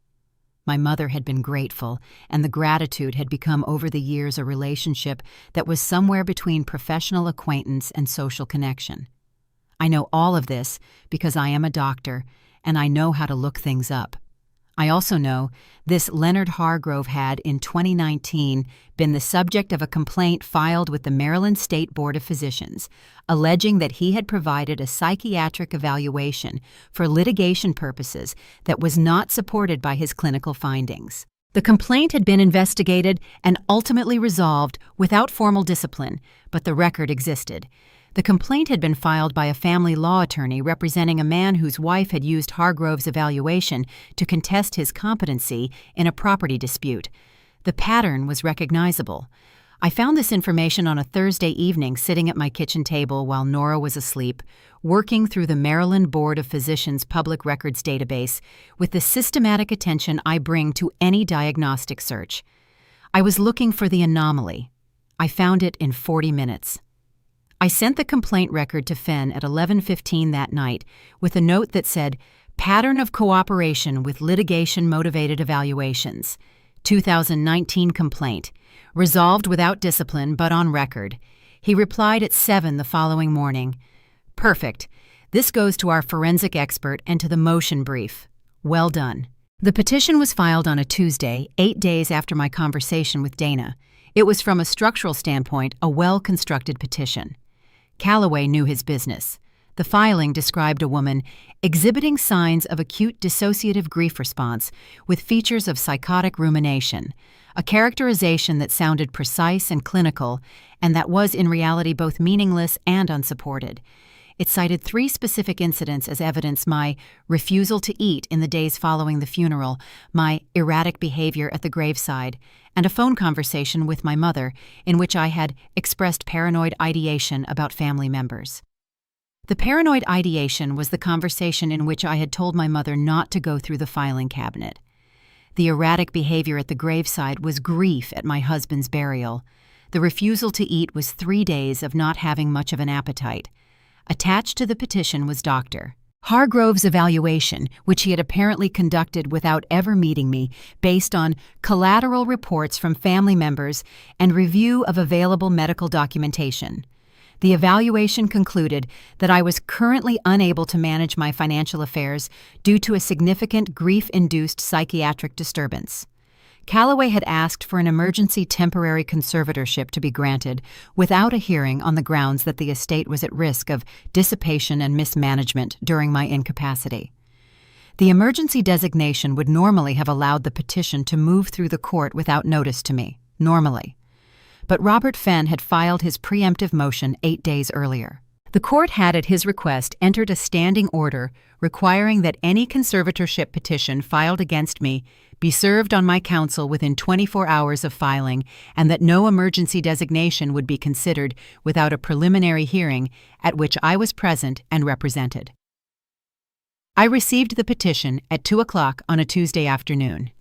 My mother had been grateful, and the gratitude had become over the years a relationship that was somewhere between professional acquaintance and social connection. I know all of this because I am a doctor, and I know how to look things up. I also know this Leonard Hargrove had, in 2019, been the subject of a complaint filed with the Maryland State Board of Physicians, alleging that he had provided a psychiatric evaluation for litigation purposes that was not supported by his clinical findings. The complaint had been investigated and ultimately resolved without formal discipline, but the record existed. The complaint had been filed by a family law attorney representing a man whose wife had used Hargrove's evaluation to contest his competency in a property dispute. The pattern was recognizable. I found this information on a Thursday evening sitting at my kitchen table while Nora was asleep, working through the Maryland Board of Physicians Public Records database with the systematic attention I bring to any diagnostic search. I was looking for the anomaly. I found it in 40 minutes. I sent the complaint record to Fenn at 11:15 that night with a note that said, "Pattern of cooperation with litigation-motivated evaluations. 2019 complaint. Resolved without discipline but on record. He replied at 7 the following morning. "Perfect. This goes to our forensic expert and to the motion brief. Well done." The petition was filed on a Tuesday, 8 days after my conversation with Dana. It was, from a structural standpoint, a well-constructed petition. Calloway knew his business. The filing described a woman exhibiting signs of acute dissociative grief response with features of psychotic rumination, a characterization that sounded precise and clinical, and that was in reality both meaningless and unsupported. It cited 3 specific incidents as evidence: my refusal to eat in the days following the funeral, my erratic behavior at the graveside, and a phone conversation with my mother in which I had expressed paranoid ideation about family members. The paranoid ideation was the conversation in which I had told my mother not to go through the filing cabinet. The erratic behavior at the graveside was grief at my husband's burial. The refusal to eat was 3 days of not having much of an appetite. Attached to the petition was Dr. Hargrove's evaluation, which he had apparently conducted without ever meeting me, based on collateral reports from family members and review of available medical documentation. The evaluation concluded that I was currently unable to manage my financial affairs due to a significant grief-induced psychiatric disturbance. Calloway had asked for an emergency temporary conservatorship to be granted without a hearing on the grounds that the estate was at risk of dissipation and mismanagement during my incapacity. The emergency designation would normally have allowed the petition to move through the court without notice to me, normally. But Robert Fenn had filed his preemptive motion 8 days earlier. The court had, at his request, entered a standing order requiring that any conservatorship petition filed against me be served on my counsel within 24 hours of filing, and that no emergency designation would be considered without a preliminary hearing at which I was present and represented. I received the petition at 2 o'clock on a Tuesday afternoon.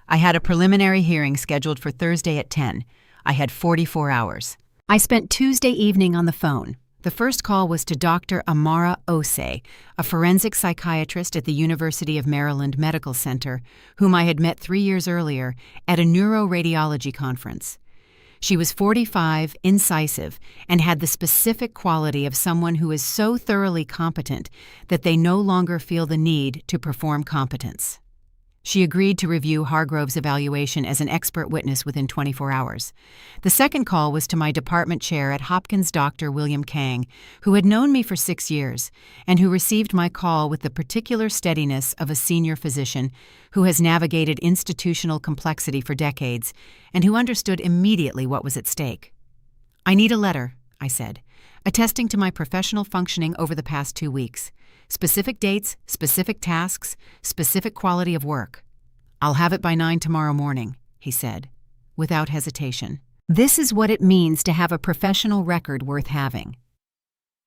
I had a preliminary hearing scheduled for Thursday at 10. I had 44 hours. I spent Tuesday evening on the phone. The first call was to Dr. Amara Osei, a forensic psychiatrist at the University of Maryland Medical Center, whom I had met 3 years earlier at a neuroradiology conference. She was 45, incisive, and had the specific quality of someone who is so thoroughly competent that they no longer feel the need to perform competence. She agreed to review Hargrove's evaluation as an expert witness within 24 hours. The second call was to my department chair at Hopkins, Dr. William Kang, who had known me for 6 years and who received my call with the particular steadiness of a senior physician who has navigated institutional complexity for decades and who understood immediately what was at stake. "I need a letter," I said, attesting to my professional functioning over the past 2 weeks. Specific dates, specific tasks, specific quality of work. "I'll have it by 9 tomorrow morning," he said, without hesitation. This is what it means to have a professional record worth having.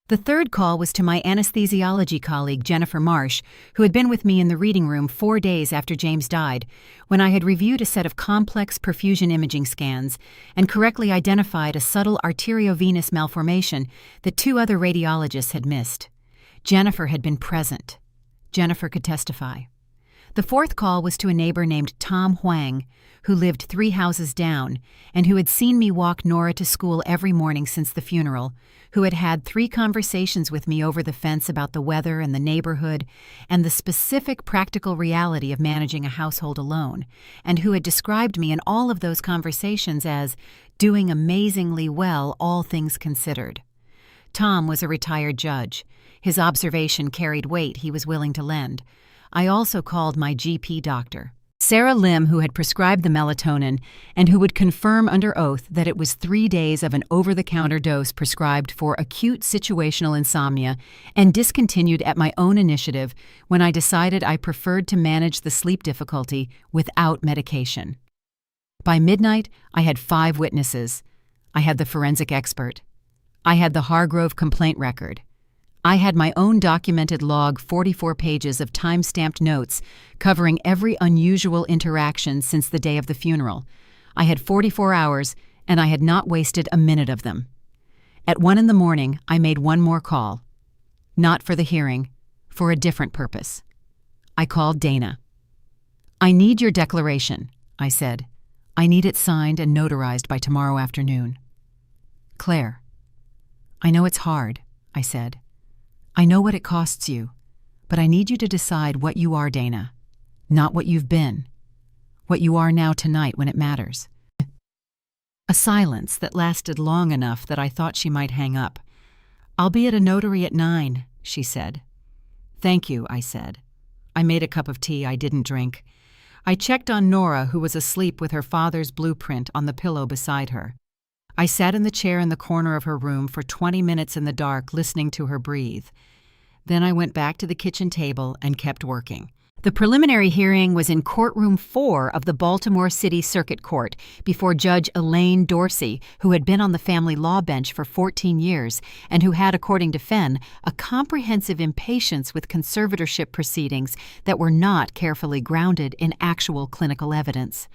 The third call was to my anesthesiology colleague Jennifer Marsh, who had been with me in the reading room 4 days after James died, when I had reviewed a set of complex perfusion imaging scans and correctly identified a subtle arteriovenous malformation that 2 other radiologists had missed. Jennifer had been present. Jennifer could testify. The fourth call was to a neighbor named Tom Huang, who lived 3 houses down and who had seen me walk Nora to school every morning since the funeral, who had had 3 conversations with me over the fence about the weather and the neighborhood and the specific practical reality of managing a household alone, and who had described me in all of those conversations as doing amazingly well, all things considered. Tom was a retired judge. His observation carried weight he was willing to lend. I also called my GP doctor, Sarah Lim, who had prescribed the melatonin and who would confirm under oath that it was 3 days of an over-the-counter dose prescribed for acute situational insomnia and discontinued at my own initiative when I decided I preferred to manage the sleep difficulty without medication. By midnight, I had 5 witnesses. I had the forensic expert. I had the Hargrove complaint record. I had my own documented log, 44 pages of time-stamped notes covering every unusual interaction since the day of the funeral. I had 44 hours, and I had not wasted a minute of them. At 1 a.m, I made one more call. Not for the hearing, for a different purpose. I called Dana. "I need your declaration," I said. "I need it signed and notarized by tomorrow afternoon." "Claire." I know it's hard, I said. I know what it costs you, but I need you to decide what you are, Dana, not what you've been, what you are now tonight when it matters. A silence that lasted long enough that I thought she might hang up. I'll be at a notary at 9, she said. Thank you, I said. I made a cup of tea I didn't drink. I checked on Nora, who was asleep with her father's blueprint on the pillow beside her. I sat in the chair in the corner of her room for 20 minutes in the dark, listening to her breathe. Then I went back to the kitchen table and kept working. The preliminary hearing was in Courtroom 4 of the Baltimore City Circuit Court before Judge Elaine Dorsey, who had been on the family law bench for 14 years and who had, according to Fenn, a comprehensive impatience with conservatorship proceedings that were not carefully grounded in actual clinical evidence.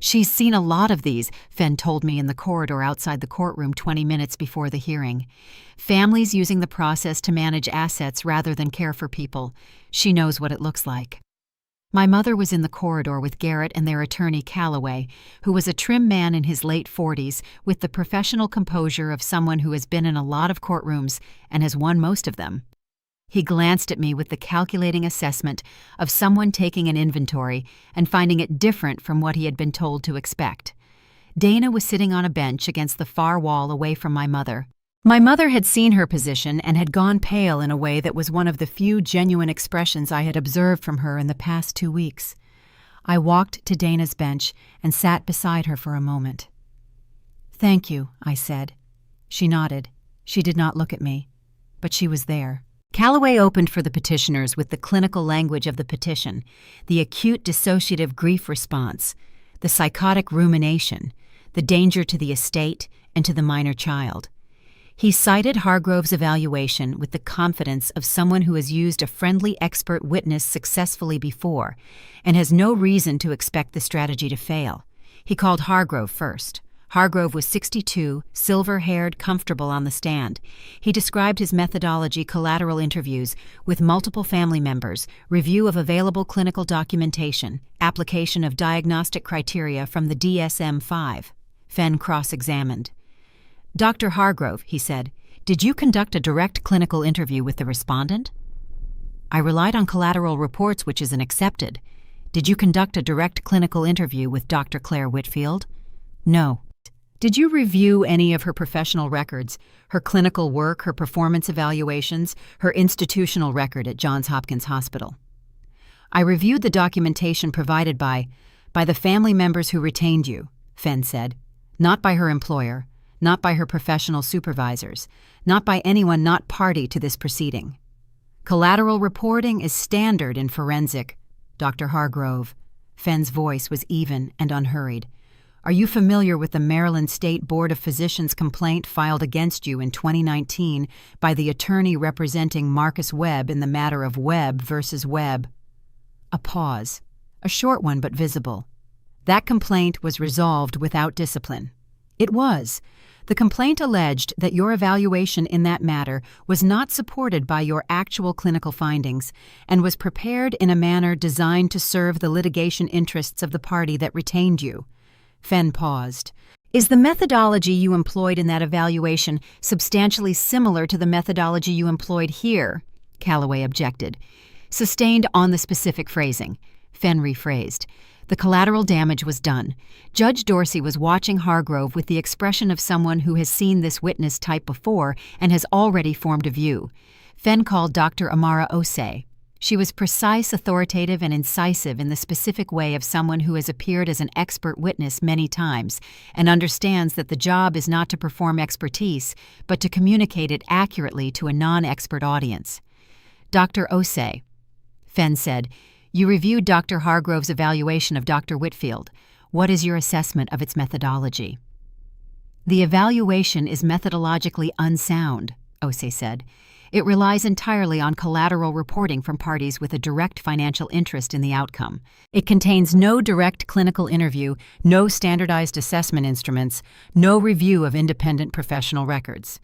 She's seen a lot of these, Fenn told me in the corridor outside the courtroom 20 minutes before the hearing. Families using the process to manage assets rather than care for people. She knows what it looks like. My mother was in the corridor with Garrett and their attorney Calloway, who was a trim man in his late 40s with the professional composure of someone who has been in a lot of courtrooms and has won most of them. He glanced at me with the calculating assessment of someone taking an inventory and finding it different from what he had been told to expect. Dana was sitting on a bench against the far wall away from my mother. My mother had seen her position and had gone pale in a way that was one of the few genuine expressions I had observed from her in the past 2 weeks. I walked to Dana's bench and sat beside her for a moment. "Thank you," I said. She nodded. She did not look at me, but she was there. Calloway opened for the petitioners with the clinical language of the petition, the acute dissociative grief response, the psychotic rumination, the danger to the estate and to the minor child. He cited Hargrove's evaluation with the confidence of someone who has used a friendly expert witness successfully before and has no reason to expect the strategy to fail. He called Hargrove first. Hargrove was 62, silver-haired, comfortable on the stand. He described his methodology: collateral interviews with multiple family members, review of available clinical documentation, application of diagnostic criteria from the DSM-5. Fenn cross-examined. "Dr. Hargrove," he said, "did you conduct a direct clinical interview with the respondent?" "I relied on collateral reports, which isn't accepted. Did you conduct a direct clinical interview with Dr. Claire Whitfield?" "No." "Did you review any of her professional records, her clinical work, her performance evaluations, her institutional record at Johns Hopkins Hospital?" "I reviewed the documentation provided by the family members who retained you," Fenn said, "not by her employer, not by her professional supervisors, not by anyone not party to this proceeding. Collateral reporting is standard in forensic." "Dr. Hargrove," Fenn's voice was even and unhurried, "are you familiar with the Maryland State Board of Physicians complaint filed against you in 2019 by the attorney representing Marcus Webb in the matter of Webb versus Webb?" A pause, a short one but visible. "That complaint was resolved without discipline." "It was. The complaint alleged that your evaluation in that matter was not supported by your actual clinical findings and was prepared in a manner designed to serve the litigation interests of the party that retained you." Fenn paused. "Is the methodology you employed in that evaluation substantially similar to the methodology you employed here?" Calloway objected. Sustained on the specific phrasing. Fenn rephrased. The collateral damage was done. Judge Dorsey was watching Hargrove with the expression of someone who has seen this witness type before and has already formed a view. Fenn called Dr. Amara Osei. She was precise, authoritative, and incisive in the specific way of someone who has appeared as an expert witness many times and understands that the job is not to perform expertise, but to communicate it accurately to a non-expert audience. "Dr. Osei," Fenn said, "you reviewed Dr. Hargrove's evaluation of Dr. Whitfield. What is your assessment of its methodology?" "The evaluation is methodologically unsound," Osei said. "It relies entirely on collateral reporting from parties with a direct financial interest in the outcome. It contains no direct clinical interview, no standardized assessment instruments, no review of independent professional records.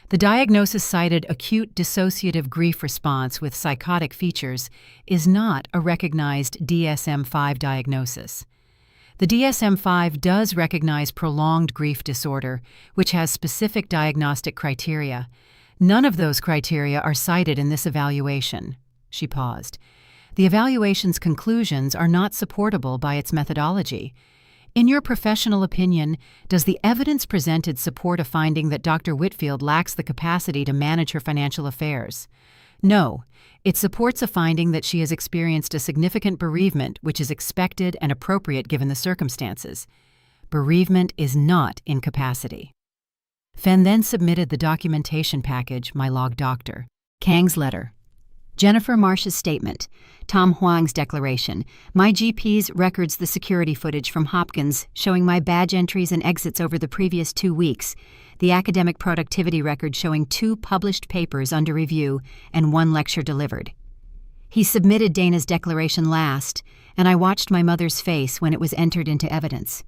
The diagnosis cited acute dissociative grief response with psychotic features is not a recognized DSM-5 diagnosis. The DSM-5 does recognize prolonged grief disorder, which has specific diagnostic criteria. None of those criteria are cited in this evaluation. She paused. The evaluation's conclusions are not supportable by its methodology. In your professional opinion, does the evidence presented support a finding that Dr. Whitfield lacks the capacity to manage her financial affairs? No. It supports a finding that she has experienced a significant bereavement, which is expected and appropriate given the circumstances. Bereavement is not incapacity. Fenn then submitted the documentation package, my log doctor, Kang's letter, Jennifer Marsh's statement, Tom Huang's declaration, my GP's records the security footage from Hopkins showing my badge entries and exits over the previous 2 weeks, the academic productivity record showing 2 published papers under review and 1 lecture delivered. He submitted Dana's declaration last, and I watched my mother's face when it was entered into evidence.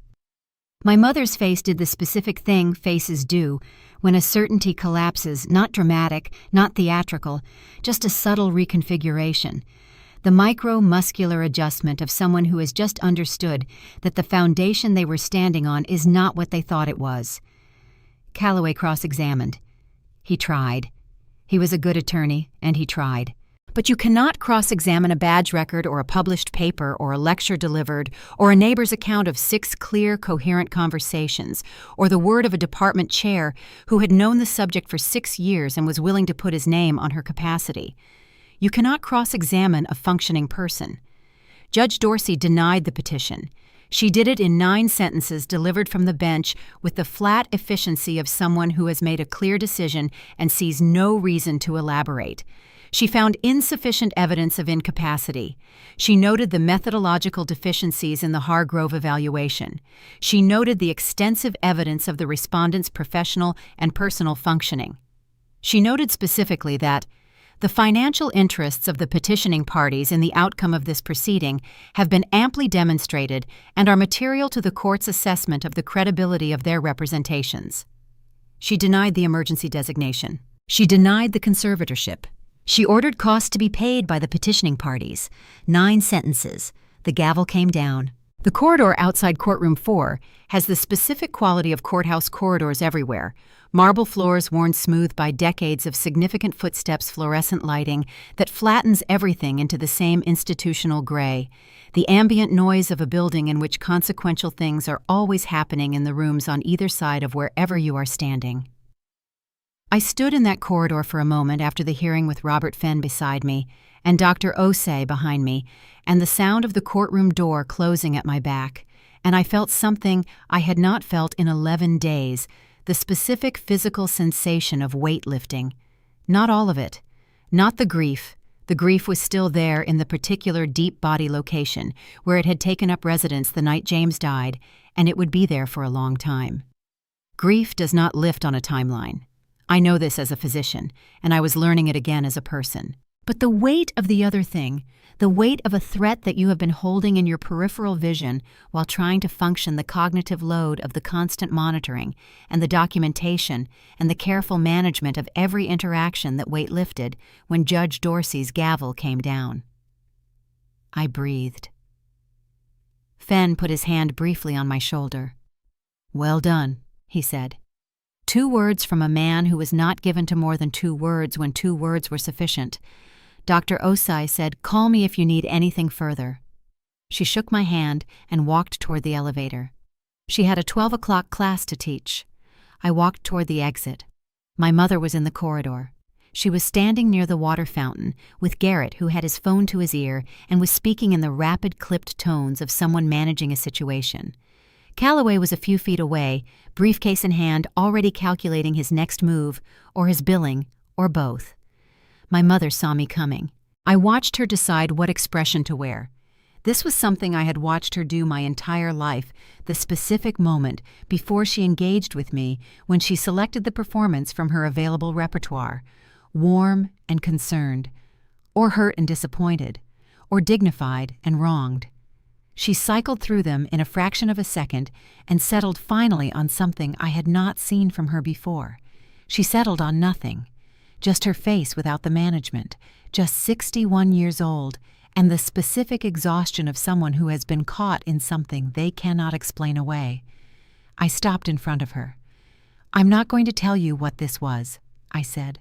My mother's face did the specific thing faces do when a certainty collapses, not dramatic, not theatrical, just a subtle reconfiguration. The micro-muscular adjustment of someone who has just understood that the foundation they were standing on is not what they thought it was. Calloway cross-examined. He tried. He was a good attorney, and he tried. But you cannot cross-examine a badge record or a published paper or a lecture delivered or a neighbor's account of 6 clear, coherent conversations or the word of a department chair who had known the subject for 6 years and was willing to put his name on her capacity. You cannot cross-examine a functioning person. Judge Dorsey denied the petition. She did it in 9 sentences delivered from the bench with the flat efficiency of someone who has made a clear decision and sees no reason to elaborate. She found insufficient evidence of incapacity. She noted the methodological deficiencies in the Hargrove evaluation. She noted the extensive evidence of the respondent's professional and personal functioning. She noted specifically that the financial interests of the petitioning parties in the outcome of this proceeding have been amply demonstrated and are material to the court's assessment of the credibility of their representations. She denied the emergency designation. She denied the conservatorship. She ordered costs to be paid by the petitioning parties. 9 sentences. The gavel came down. The corridor outside courtroom 4 has the specific quality of courthouse corridors everywhere. Marble floors worn smooth by decades of significant footsteps, fluorescent lighting that flattens everything into the same institutional gray. The ambient noise of a building in which consequential things are always happening in the rooms on either side of wherever you are standing. I stood in that corridor for a moment after the hearing with Robert Fenn beside me and Dr. Osei behind me, and the sound of the courtroom door closing at my back, and I felt something I had not felt in 11 days, the specific physical sensation of weightlifting. Not all of it. Not the grief. The grief was still there in the particular deep body location where it had taken up residence the night James died, and it would be there for a long time. Grief does not lift on a timeline. I know this as a physician, and I was learning it again as a person. But the weight of the other thing, the weight of a threat that you have been holding in your peripheral vision while trying to function the cognitive load of the constant monitoring and the documentation and the careful management of every interaction that weight lifted when Judge Dorsey's gavel came down. I breathed. Fenn put his hand briefly on my shoulder. "Well done," he said. 2 words from a man who was not given to more than 2 words when 2 words were sufficient. Dr. Osei said, "Call me if you need anything further." She shook my hand and walked toward the elevator. She had a 12 o'clock class to teach. I walked toward the exit. My mother was in the corridor. She was standing near the water fountain with Garrett, who had his phone to his ear and was speaking in the rapid, clipped tones of someone managing a situation. Calloway was a few feet away, briefcase in hand, already calculating his next move, or his billing, or both. My mother saw me coming. I watched her decide what expression to wear. This was something I had watched her do my entire life, the specific moment before she engaged with me when she selected the performance from her available repertoire, warm and concerned, or hurt and disappointed, or dignified and wronged. She cycled through them in a fraction of a second and settled finally on something I had not seen from her before. She settled on nothing, just her face without the management, just 61 years old, and the specific exhaustion of someone who has been caught in something they cannot explain away. I stopped in front of her. "I'm not going to tell you what this was," I said.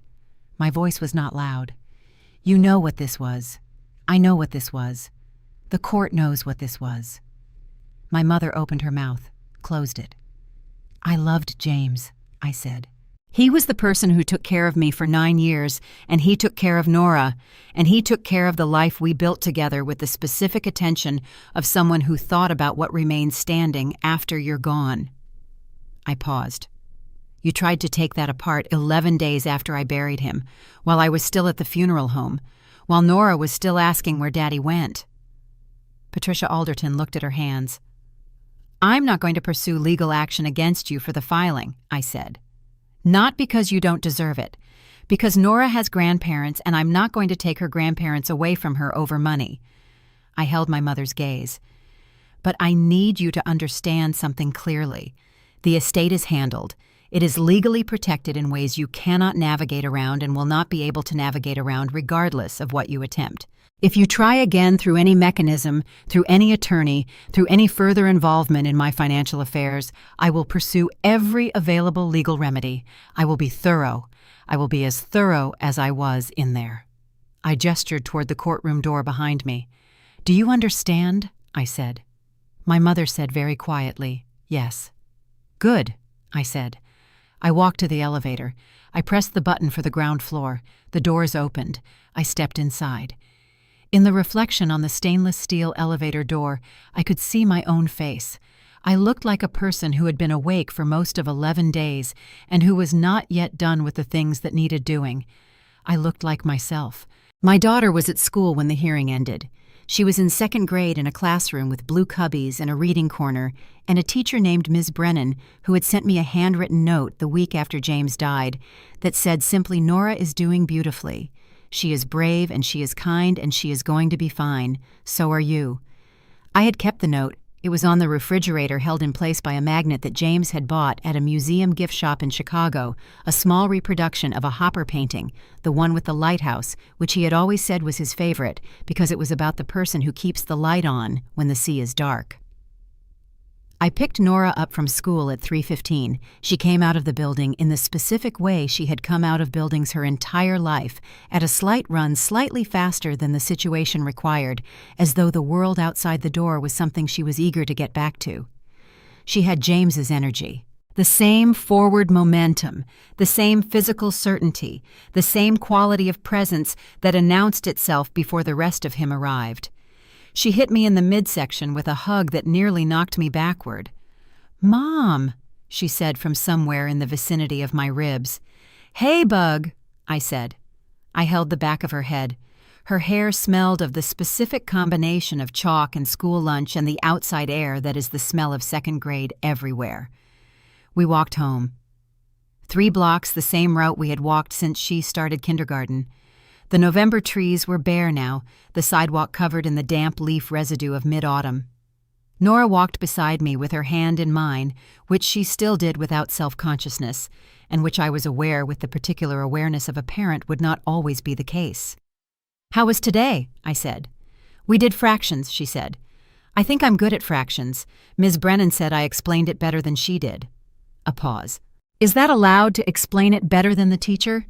My voice was not loud. "You know what this was. I know what this was. The court knows what this was." My mother opened her mouth, closed it. "I loved James," I said. "He was the person who took care of me for 9 years, and he took care of Nora, and he took care of the life we built together with the specific attention of someone who thought about what remains standing after you're gone." I paused. "You tried to take that apart 11 days after I buried him, while I was still at the funeral home, while Nora was still asking where Daddy went." Patricia Alderton looked at her hands. "I'm not going to pursue legal action against you for the filing," I said. "Not because you don't deserve it, because Nora has grandparents and I'm not going to take her grandparents away from her over money." I held my mother's gaze. "But I need you to understand something clearly. The estate is handled. It is legally protected in ways you cannot navigate around and will not be able to navigate around regardless of what you attempt. If you try again through any mechanism, through any attorney, through any further involvement in my financial affairs, I will pursue every available legal remedy. I will be thorough. I will be as thorough as I was in there." I gestured toward the courtroom door behind me. "Do you understand?" I said. My mother said very quietly, "Yes." "Good," I said. I walked to the elevator. I pressed the button for the ground floor. The doors opened. I stepped inside. In the reflection on the stainless steel elevator door, I could see my own face. I looked like a person who had been awake for most of 11 days and who was not yet done with the things that needed doing. I looked like myself. My daughter was at school when the hearing ended. She was in 2nd grade in a classroom with blue cubbies and a reading corner, and a teacher named Ms. Brennan, who had sent me a handwritten note the week after James died that said simply, "Nora is doing beautifully. She is brave and she is kind and she is going to be fine. So are you." I had kept the note. It was on the refrigerator held in place by a magnet that James had bought at a museum gift shop in Chicago, a small reproduction of a Hopper painting, the one with the lighthouse, which he had always said was his favorite because it was about the person who keeps the light on when the sea is dark. I picked Nora up from school at 3:15. She came out of the building in the specific way she had come out of buildings her entire life, at a slight run slightly faster than the situation required, as though the world outside the door was something she was eager to get back to. She had James's energy. The same forward momentum, the same physical certainty, the same quality of presence that announced itself before the rest of him arrived. She hit me in the midsection with a hug that nearly knocked me backward. "Mom," she said from somewhere in the vicinity of my ribs. "Hey, Bug," I said. I held the back of her head. Her hair smelled of the specific combination of chalk and school lunch and the outside air that is the smell of 2nd grade everywhere. We walked home. 3 blocks the same route we had walked since she started kindergarten. The November trees were bare now, the sidewalk covered in the damp leaf residue of mid-autumn. Nora walked beside me with her hand in mine, which she still did without self-consciousness, and which I was aware with the particular awareness of a parent would not always be the case. "How was today?" I said. "We did fractions," she said. "I think I'm good at fractions. Ms. Brennan said I explained it better than she did." A pause. "Is that allowed to explain it better than the teacher?"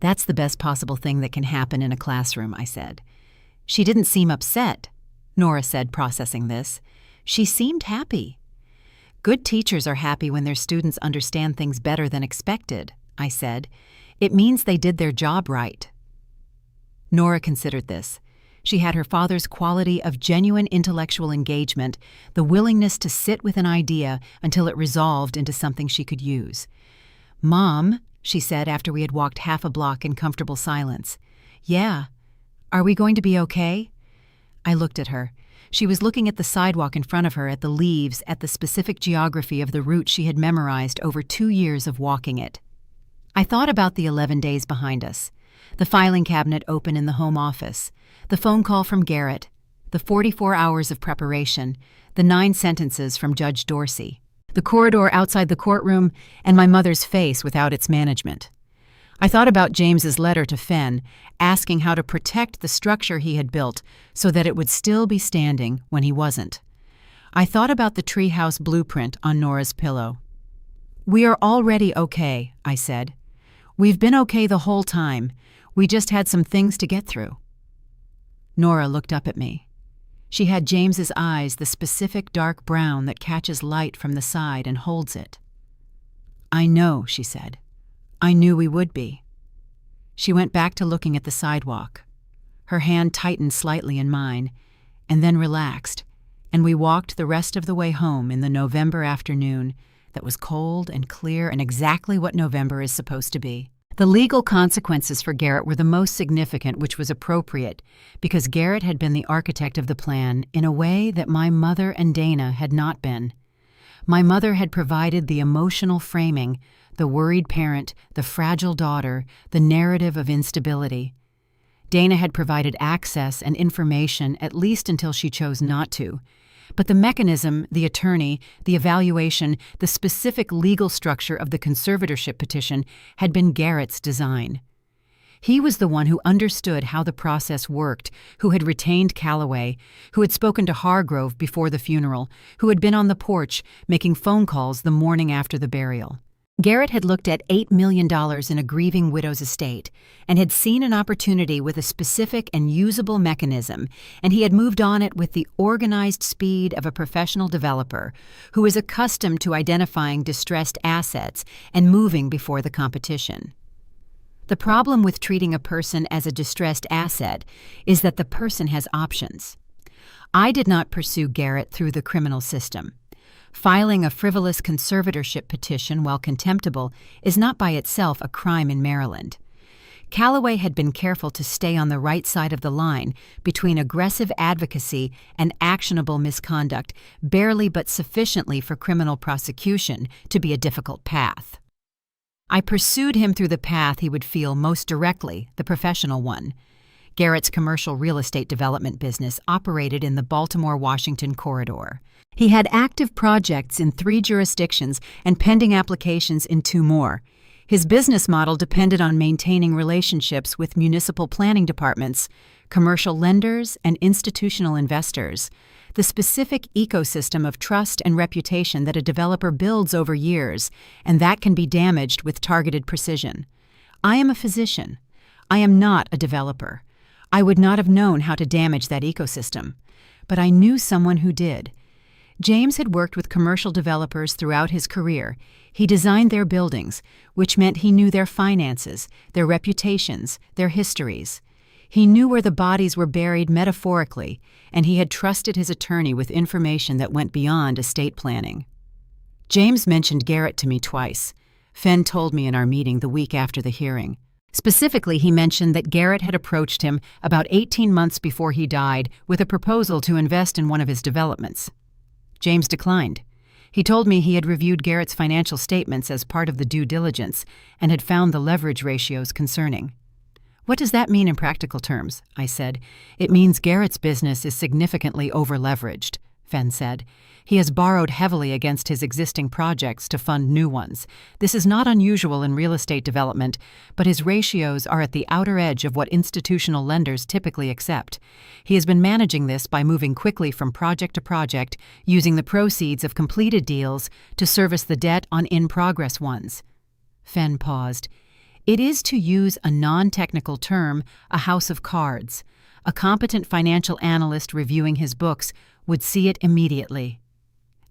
"That's the best possible thing that can happen in a classroom," I said. "She didn't seem upset," Nora said, processing this. "She seemed happy." "Good teachers are happy when their students understand things better than expected," I said. "It means they did their job right." Nora considered this. She had her father's quality of genuine intellectual engagement, the willingness to sit with an idea until it resolved into something she could use. "Mom," she said after we had walked half a block in comfortable silence. "Yeah. Are we going to be okay?" I looked at her. She was looking at the sidewalk in front of her, at the leaves, at the specific geography of the route she had memorized over 2 years of walking it. I thought about the 11 days behind us, the filing cabinet open in the home office, the phone call from Garrett, the 44 hours of preparation, the 9 sentences from Judge Dorsey, the corridor outside the courtroom, and my mother's face without its management. I thought about James's letter to Fenn, asking how to protect the structure he had built so that it would still be standing when he wasn't. I thought about the treehouse blueprint on Nora's pillow. "We are already okay," I said. "We've been okay the whole time. We just had some things to get through." Nora looked up at me. She had James's eyes, the specific dark brown that catches light from the side and holds it. "I know," she said. "I knew we would be." She went back to looking at the sidewalk. Her hand tightened slightly in mine, and then relaxed, and we walked the rest of the way home in the November afternoon that was cold and clear and exactly what November is supposed to be. The legal consequences for Garrett were the most significant, which was appropriate, because Garrett had been the architect of the plan in a way that my mother and Dana had not been. My mother had provided the emotional framing, the worried parent, the fragile daughter, the narrative of instability. Dana had provided access and information, at least until she chose not to. But the mechanism, the attorney, the evaluation, the specific legal structure of the conservatorship petition had been Garrett's design. He was the one who understood how the process worked, who had retained Calloway, who had spoken to Hargrove before the funeral, who had been on the porch making phone calls the morning after the burial. Garrett had looked at $8 million in a grieving widow's estate and had seen an opportunity with a specific and usable mechanism, and he had moved on it with the organized speed of a professional developer who is accustomed to identifying distressed assets and moving before the competition. The problem with treating a person as a distressed asset is that the person has options. I did not pursue Garrett through the criminal system. Filing a frivolous conservatorship petition, while contemptible, is not by itself a crime in Maryland. Calloway had been careful to stay on the right side of the line between aggressive advocacy and actionable misconduct, barely but sufficiently for criminal prosecution to be a difficult path. I pursued him through the path he would feel most directly, the professional one. Garrett's commercial real estate development business operated in the Baltimore-Washington corridor. He had active projects in 3 jurisdictions and pending applications in 2 more. His business model depended on maintaining relationships with municipal planning departments, commercial lenders, and institutional investors, the specific ecosystem of trust and reputation that a developer builds over years, and that can be damaged with targeted precision. I am a physician. I am not a developer. I would not have known how to damage that ecosystem. But I knew someone who did. James had worked with commercial developers throughout his career. He designed their buildings, which meant he knew their finances, their reputations, their histories. He knew where the bodies were buried metaphorically, and he had trusted his attorney with information that went beyond estate planning. James mentioned Garrett to me twice. Fenn told me in our meeting the week after the hearing. Specifically, he mentioned that Garrett had approached him about 18 months before he died with a proposal to invest in one of his developments. James declined. He told me he had reviewed Garrett's financial statements as part of the due diligence and had found the leverage ratios concerning. "What does that mean in practical terms?" I said. "It means Garrett's business is significantly over-leveraged," Fenn said. "He has borrowed heavily against his existing projects to fund new ones. This is not unusual in real estate development, but his ratios are at the outer edge of what institutional lenders typically accept. He has been managing this by moving quickly from project to project, using the proceeds of completed deals to service the debt on in-progress ones." Fenn paused. "It is, to use a non-technical term, a house of cards. A competent financial analyst reviewing his books would see it immediately."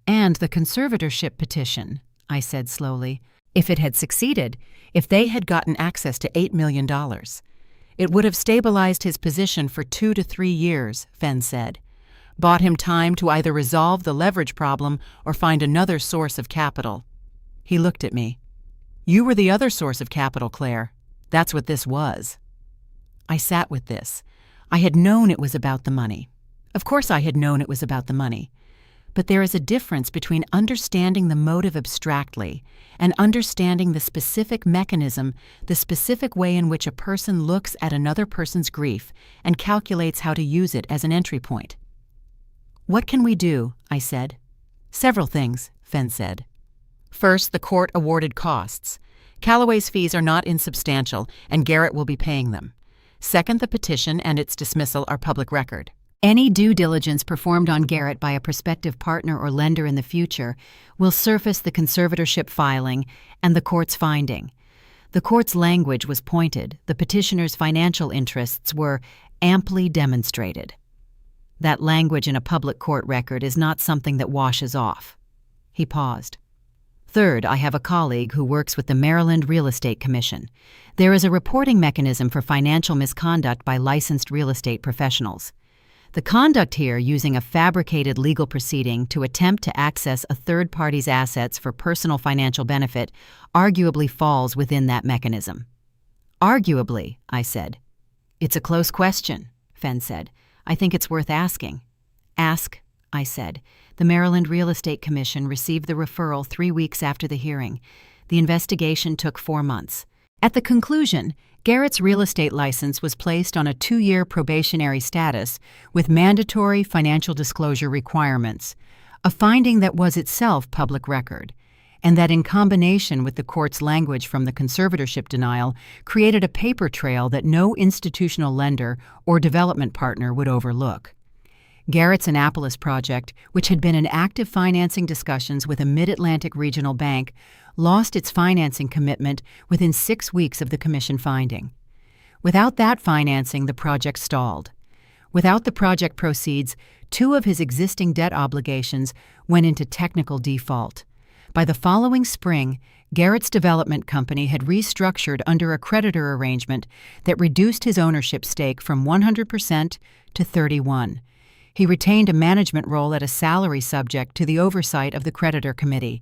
"And the conservatorship petition," I said slowly. "If it had succeeded, if they had gotten access to $8 million, it would have stabilized his position for 2 to 3 years," Fenn said. "Bought him time to either resolve the leverage problem or find another source of capital." He looked at me. "You were the other source of capital, Claire. That's what this was." I sat with this. I had known it was about the money. Of course I had known it was about the money. But there is a difference between understanding the motive abstractly and understanding the specific mechanism, the specific way in which a person looks at another person's grief and calculates how to use it as an entry point. "What can we do?" I said. "Several things," Fenn said. "First, the court awarded costs. Callaway's fees are not insubstantial, and Garrett will be paying them. Second, the petition and its dismissal are public record. Any due diligence performed on Garrett by a prospective partner or lender in the future will surface the conservatorship filing and the court's finding. The court's language was pointed. The petitioner's financial interests were amply demonstrated. That language in a public court record is not something that washes off. He paused. Third, I have a colleague who works with the Maryland Real Estate Commission. There is a reporting mechanism for financial misconduct by licensed real estate professionals. The conduct here using a fabricated legal proceeding to attempt to access a third party's assets for personal financial benefit arguably falls within that mechanism. Arguably, I said. It's a close question, Fenn said. I think it's worth asking. Ask, I said. The Maryland Real Estate Commission received the referral 3 weeks after the hearing. The investigation took 4 months. At the conclusion, Garrett's real estate license was placed on a 2-year probationary status with mandatory financial disclosure requirements, a finding that was itself public record, and that in combination with the court's language from the conservatorship denial created a paper trail that no institutional lender or development partner would overlook. Garrett's Annapolis project, which had been in active financing discussions with a Mid-Atlantic regional bank, lost its financing commitment within 6 weeks of the commission finding. Without that financing, the project stalled. Without the project proceeds, 2 of his existing debt obligations went into technical default. By the following spring, Garrett's development company had restructured under a creditor arrangement that reduced his ownership stake from 100% to 31%. He retained a management role at a salary subject to the oversight of the creditor committee.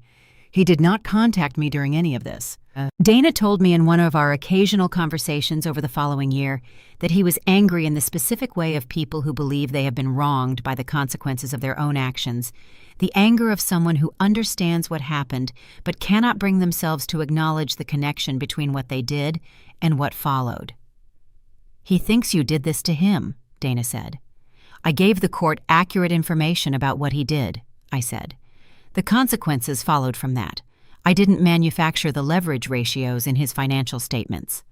He did not contact me during any of this. Dana told me in one of our occasional conversations over the following year that he was angry in the specific way of people who believe they have been wronged by the consequences of their own actions, the anger of someone who understands what happened but cannot bring themselves to acknowledge the connection between what they did and what followed. He thinks you did this to him, Dana said. I gave the court accurate information about what he did, I said. The consequences followed from that. I didn't manufacture the leverage ratios in his financial statements.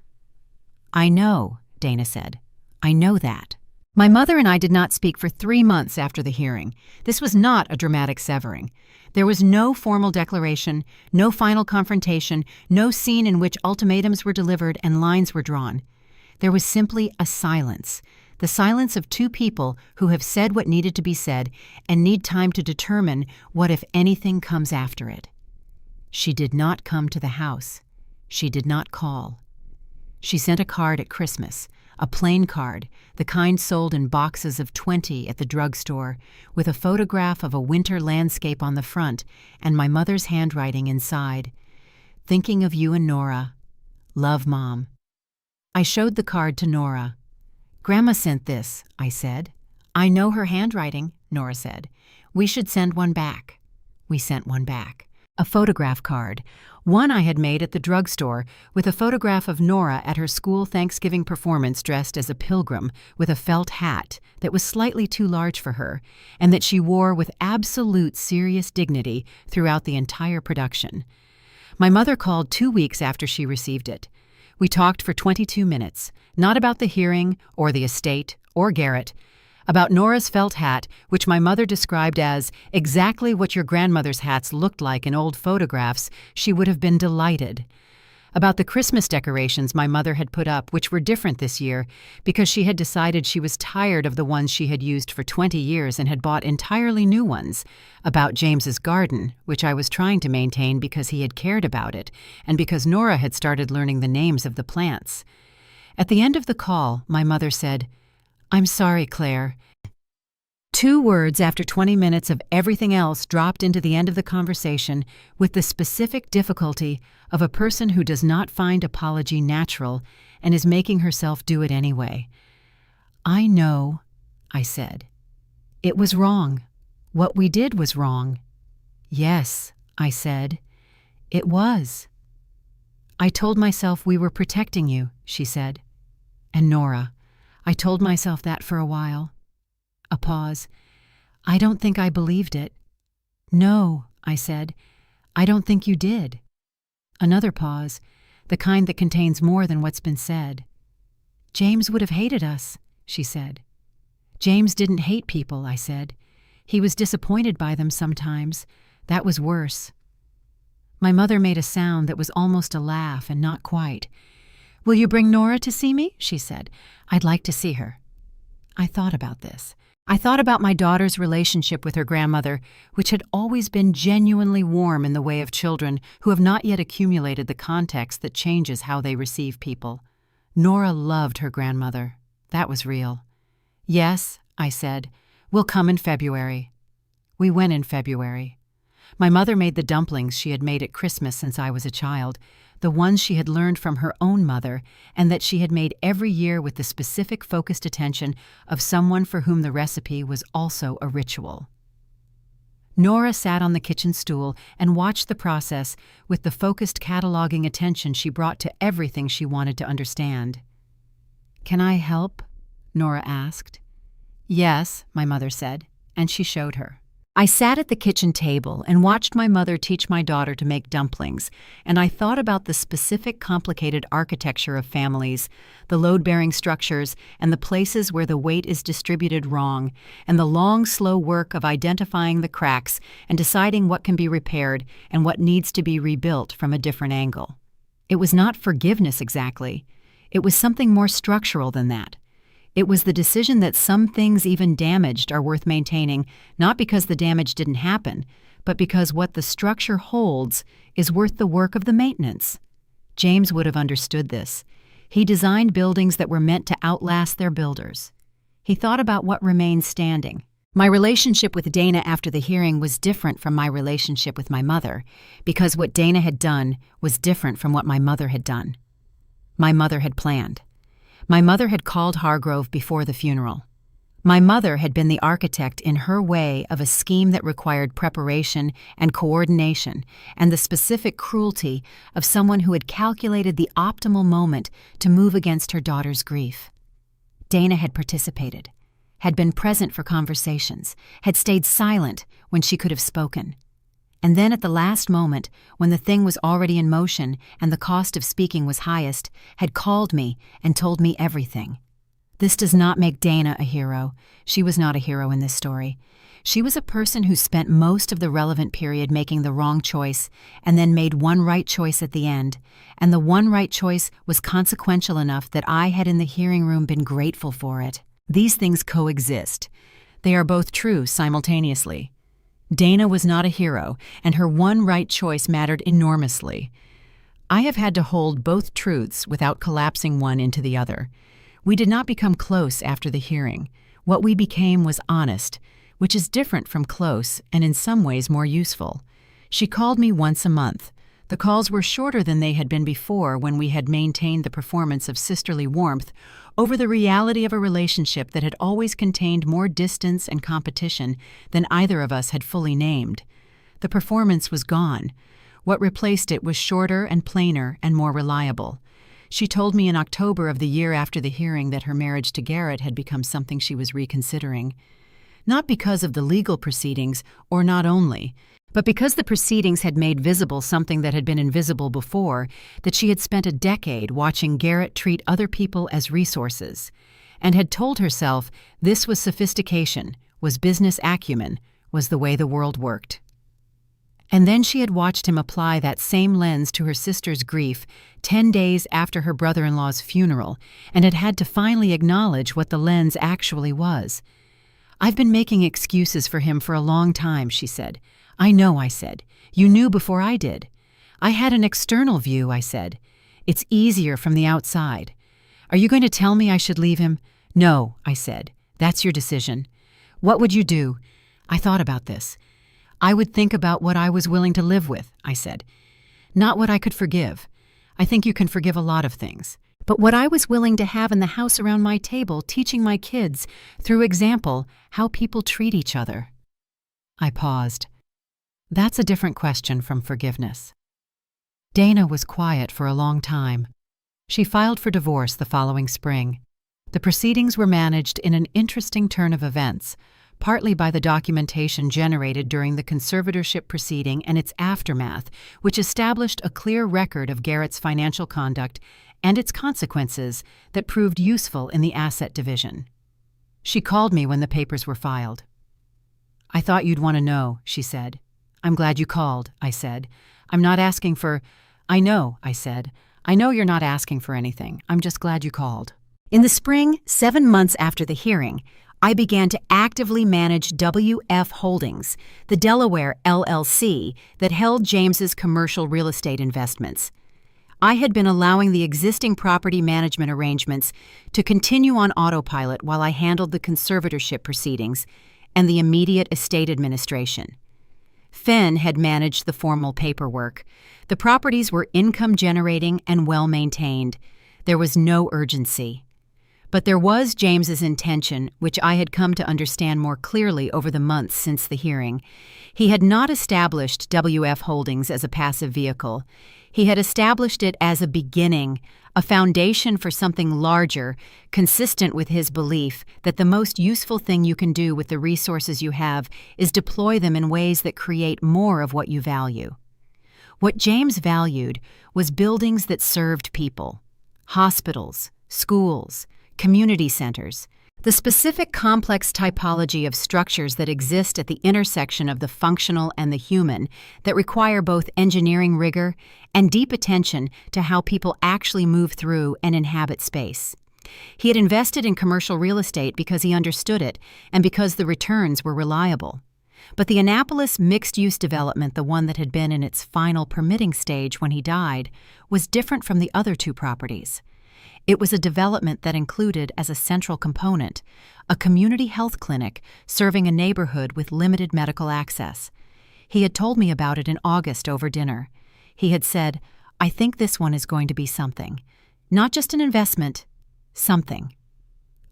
I know, Dana said. I know that. My mother and I did not speak for 3 months after the hearing. This was not a dramatic severing. There was no formal declaration, no final confrontation, no scene in which ultimatums were delivered and lines were drawn. There was simply a silence. The silence of 2 people who have said what needed to be said and need time to determine what, if anything, comes after it. She did not come to the house. She did not call. She sent a card at Christmas, a plain card, the kind sold in boxes of 20 at the drugstore, with a photograph of a winter landscape on the front and my mother's handwriting inside. Thinking of you and Nora. Love, Mom. I showed the card to Nora. Grandma sent this, I said. I know her handwriting, Nora said. We should send one back. We sent one back. A photograph card, one I had made at the drugstore, with a photograph of Nora at her school Thanksgiving performance dressed as a pilgrim with a felt hat that was slightly too large for her, and that she wore with absolute serious dignity throughout the entire production. My mother called 2 weeks after she received it. We talked for 22 minutes, not about the hearing or the estate or Garrett, about Nora's felt hat, which my mother described as exactly what your grandmother's hats looked like in old photographs. She would have been delighted. About the Christmas decorations my mother had put up, which were different this year, because she had decided she was tired of the ones she had used for 20 years and had bought entirely new ones. About James's garden, which I was trying to maintain because he had cared about it, and because Nora had started learning the names of the plants. At the end of the call, my mother said, "I'm sorry, Claire." 2 words after 20 minutes of everything else dropped into the end of the conversation with the specific difficulty of a person who does not find apology natural and is making herself do it anyway. I know, I said. It was wrong. What we did was wrong. Yes, I said. It was. I told myself we were protecting you, she said. And Nora, I told myself that for a while. A pause. I don't think I believed it. No, I said. I don't think you did. Another pause. the kind that contains more than what's been said. James would have hated us, she said. James didn't hate people, I said. He was disappointed by them sometimes. That was worse. My mother made a sound that was almost a laugh and not quite. Will you bring Nora to see me? She said. I'd like to see her. I thought about this. I thought about my daughter's relationship with her grandmother, which had always been genuinely warm in the way of children who have not yet accumulated the context that changes how they receive people. Nora loved her grandmother. That was real. Yes, I said. We'll come in February. We went in February. My mother made the dumplings she had made at Christmas since I was a child, the ones she had learned from her own mother and that she had made every year with the specific focused attention of someone for whom the recipe was also a ritual. Nora sat on the kitchen stool and watched the process with the focused cataloging attention she brought to everything she wanted to understand. Can I help? Nora asked. Yes, my mother said, and she showed her. I sat at the kitchen table and watched my mother teach my daughter to make dumplings, and I thought about the specific complicated architecture of families, the load-bearing structures, and the places where the weight is distributed wrong, and the long, slow work of identifying the cracks and deciding what can be repaired and what needs to be rebuilt from a different angle. It was not forgiveness exactly. It was something more structural than that. It was the decision that some things even damaged are worth maintaining, not because the damage didn't happen, but because what the structure holds is worth the work of the maintenance. James would have understood this. He designed buildings that were meant to outlast their builders. He thought about what remained standing. My relationship with Dana after the hearing was different from my relationship with my mother, because what Dana had done was different from what my mother had done. My mother had planned. My mother had called Hargrove before the funeral. My mother had been the architect in her way of a scheme that required preparation and coordination and the specific cruelty of someone who had calculated the optimal moment to move against her daughter's grief. Dana had participated, had been present for conversations, had stayed silent when she could have spoken. And then at the last moment, when the thing was already in motion and the cost of speaking was highest, had called me and told me everything. This does not make Dana a hero. She was not a hero in this story. She was a person who spent most of the relevant period making the wrong choice and then made one right choice at the end, and the one right choice was consequential enough that I had in the hearing room been grateful for it. These things coexist. They are both true simultaneously. Dana was not a hero, and her one right choice mattered enormously. I have had to hold both truths without collapsing one into the other. We did not become close after the hearing. What we became was honest, which is different from close and in some ways more useful. She called me once a month. The calls were shorter than they had been before when we had maintained the performance of sisterly warmth over the reality of a relationship that had always contained more distance and competition than either of us had fully named. The performance was gone. What replaced it was shorter and plainer and more reliable. She told me in October of the year after the hearing that her marriage to Garrett had become something she was reconsidering. Not because of the legal proceedings, or not only, but because the proceedings had made visible something that had been invisible before, that she had spent a decade watching Garrett treat other people as resources, and had told herself this was sophistication, was business acumen, was the way the world worked. And then she had watched him apply that same lens to her sister's grief 10 days after her brother-in-law's funeral, and had had to finally acknowledge what the lens actually was. I've been making excuses for him for a long time, she said. I know, I said. You knew before I did. I had an external view, I said. It's easier from the outside. Are you going to tell me I should leave him? No, I said. That's your decision. What would you do? I thought about this. I would think about what I was willing to live with, I said. Not what I could forgive. I think you can forgive a lot of things. But what I was willing to have in the house around my table, teaching my kids, through example, how people treat each other. I paused. That's a different question from forgiveness. Dana was quiet for a long time. She filed for divorce the following spring. The proceedings were managed in an interesting turn of events. partly by the documentation generated during the conservatorship proceeding and its aftermath, which established a clear record of Garrett's financial conduct and its consequences that proved useful in the asset division. She called me when the papers were filed. "I thought you'd want to know," she said. "I'm glad you called," I said. "I'm not asking for—" "I know," I said. "I know you're not asking for anything. I'm just glad you called." In the spring, 7 months after the hearing, I began to actively manage WF Holdings, the Delaware LLC that held James's commercial real estate investments. I had been allowing the existing property management arrangements to continue on autopilot while I handled the conservatorship proceedings and the immediate estate administration. Fenn had managed the formal paperwork. The properties were income-generating and well-maintained. There was no urgency. But there was James's intention, which I had come to understand more clearly over the months since the hearing. He had not established WF Holdings as a passive vehicle. He had established it as a beginning, a foundation for something larger, consistent with his belief that the most useful thing you can do with the resources you have is deploy them in ways that create more of what you value. What James valued was buildings that served people, hospitals, schools, community centers, the specific complex typology of structures that exist at the intersection of the functional and the human that require both engineering rigor and deep attention to how people actually move through and inhabit space. He had invested in commercial real estate because he understood it and because the returns were reliable. But the Annapolis mixed-use development, the one that had been in its final permitting stage when he died, was different from the other two properties. It was a development that included as a central component a community health clinic serving a neighborhood with limited medical access. He had told me about it in August over dinner. He had said, "I think this one is going to be something. Not just an investment, something."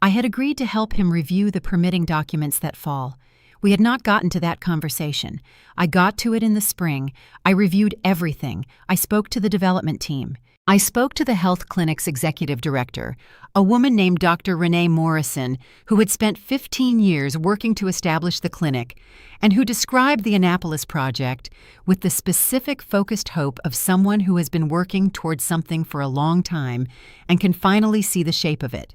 I had agreed to help him review the permitting documents that fall. We had not gotten to that conversation. I got to it in the spring. I reviewed everything. I spoke to the development team. I spoke to the health clinic's executive director, a woman named Dr. Renee Morrison, who had spent 15 years working to establish the clinic and who described the Annapolis project with the specific focused hope of someone who has been working towards something for a long time and can finally see the shape of it.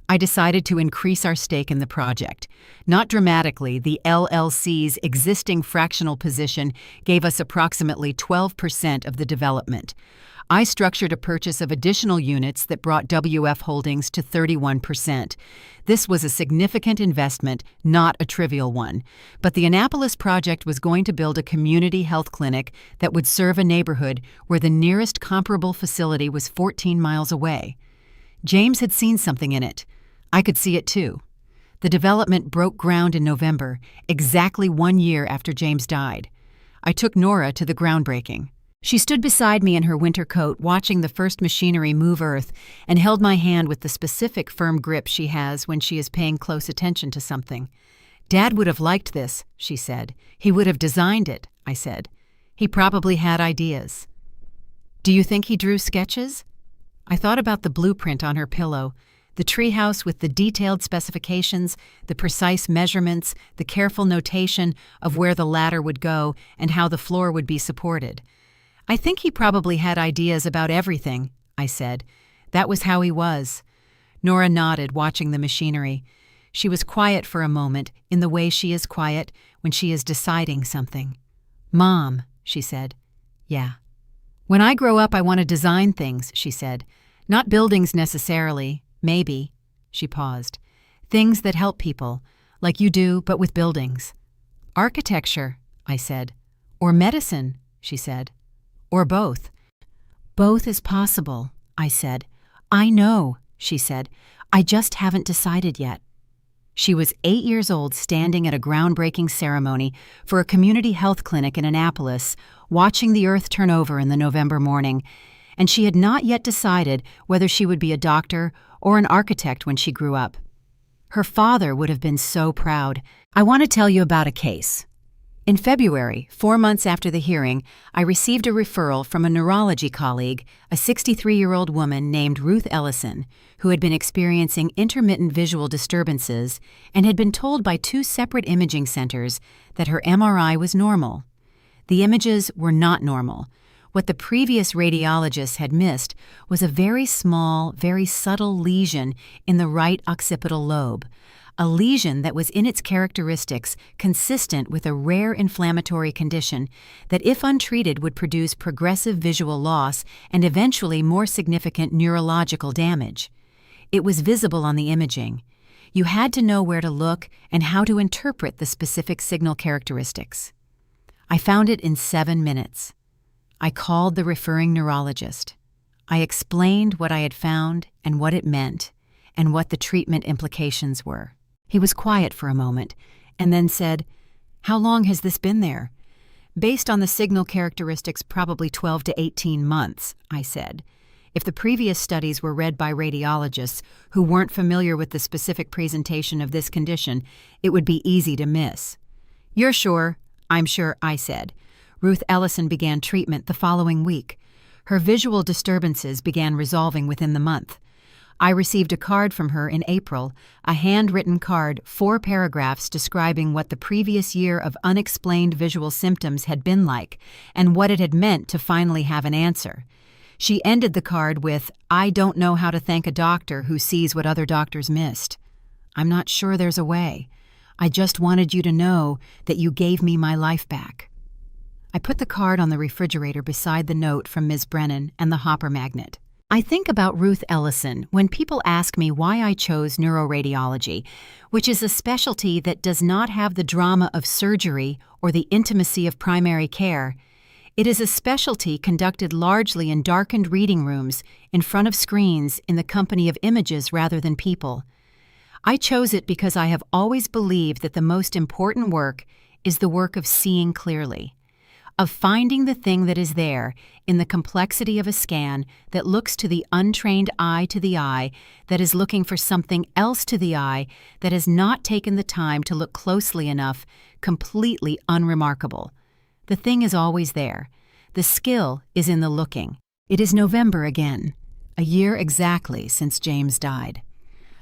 I decided to increase our stake in the project. Not dramatically, the LLC's existing fractional position gave us approximately 12% of the development. I structured a purchase of additional units that brought WF Holdings to 31%. This was a significant investment, not a trivial one. But the Annapolis project was going to build a community health clinic that would serve a neighborhood where the nearest comparable facility was 14 miles away. James had seen something in it. I could see it too. The development broke ground in November, exactly 1 year after James died. I took Nora to the groundbreaking. She stood beside me in her winter coat, watching the first machinery move earth, and held my hand with the specific firm grip she has when she is paying close attention to something. "Dad would have liked this," she said. "He would have designed it," I said. "He probably had ideas." "Do you think he drew sketches?" I thought about the blueprint on her pillow, the treehouse with the detailed specifications, the precise measurements, the careful notation of where the ladder would go and how the floor would be supported. "I think he probably had ideas about everything," I said. "That was how he was." Nora nodded, watching the machinery. She was quiet for a moment, in the way she is quiet when she is deciding something. "Mom," she said. "Yeah." "When I grow up, I want to design things," she said. "Not buildings necessarily, maybe." She paused. "Things that help people, like you do, but with buildings." "Architecture," I said. "Or medicine," she said. "Or both." "Both is possible," I said. "I know," she said. "I just haven't decided yet." She was 8 years old, standing at a groundbreaking ceremony for a community health clinic in Annapolis, watching the earth turn over in the November morning, and she had not yet decided whether she would be a doctor or an architect when she grew up. Her father would have been so proud. "I want to tell you about a case. In February, 4 months after the hearing, I received a referral from a neurology colleague, a 63-year-old woman named Ruth Ellison, who had been experiencing intermittent visual disturbances and had been told by 2 separate imaging centers that her MRI was normal. The images were not normal. What the previous radiologists had missed was a very small, very subtle lesion in the right occipital lobe, a lesion that was in its characteristics consistent with a rare inflammatory condition that, if untreated, would produce progressive visual loss and eventually more significant neurological damage. It was visible on the imaging. You had to know where to look and how to interpret the specific signal characteristics. I found it in 7 minutes. I called the referring neurologist. I explained what I had found and what it meant, and what the treatment implications were. He was quiet for a moment, and then said, "How long has this been there?" "Based on the signal characteristics, probably 12 to 18 months, I said. If the previous studies were read by radiologists who weren't familiar with the specific presentation of this condition, it would be easy to miss. "You're sure?" "I'm sure," I said. Ruth Ellison began treatment the following week. Her visual disturbances began resolving within the month. I received a card from her in April, a handwritten card, 4 paragraphs describing what the previous year of unexplained visual symptoms had been like and what it had meant to finally have an answer. She ended the card with, "I don't know how to thank a doctor who sees what other doctors missed. I'm not sure there's a way. I just wanted you to know that you gave me my life back." I put the card on the refrigerator beside the note from Ms. Brennan and the Hopper magnet. I think about Ruth Ellison when people ask me why I chose neuroradiology, which is a specialty that does not have the drama of surgery or the intimacy of primary care. It is a specialty conducted largely in darkened reading rooms, in front of screens, in the company of images rather than people. I chose it because I have always believed that the most important work is the work of seeing clearly, of finding the thing that is there in the complexity of a scan that looks to the untrained eye to the eye, that is looking for something else to the eye, that has not taken the time to look closely enough, completely unremarkable. The thing is always there. The skill is in the looking. It is November again, a year exactly since James died.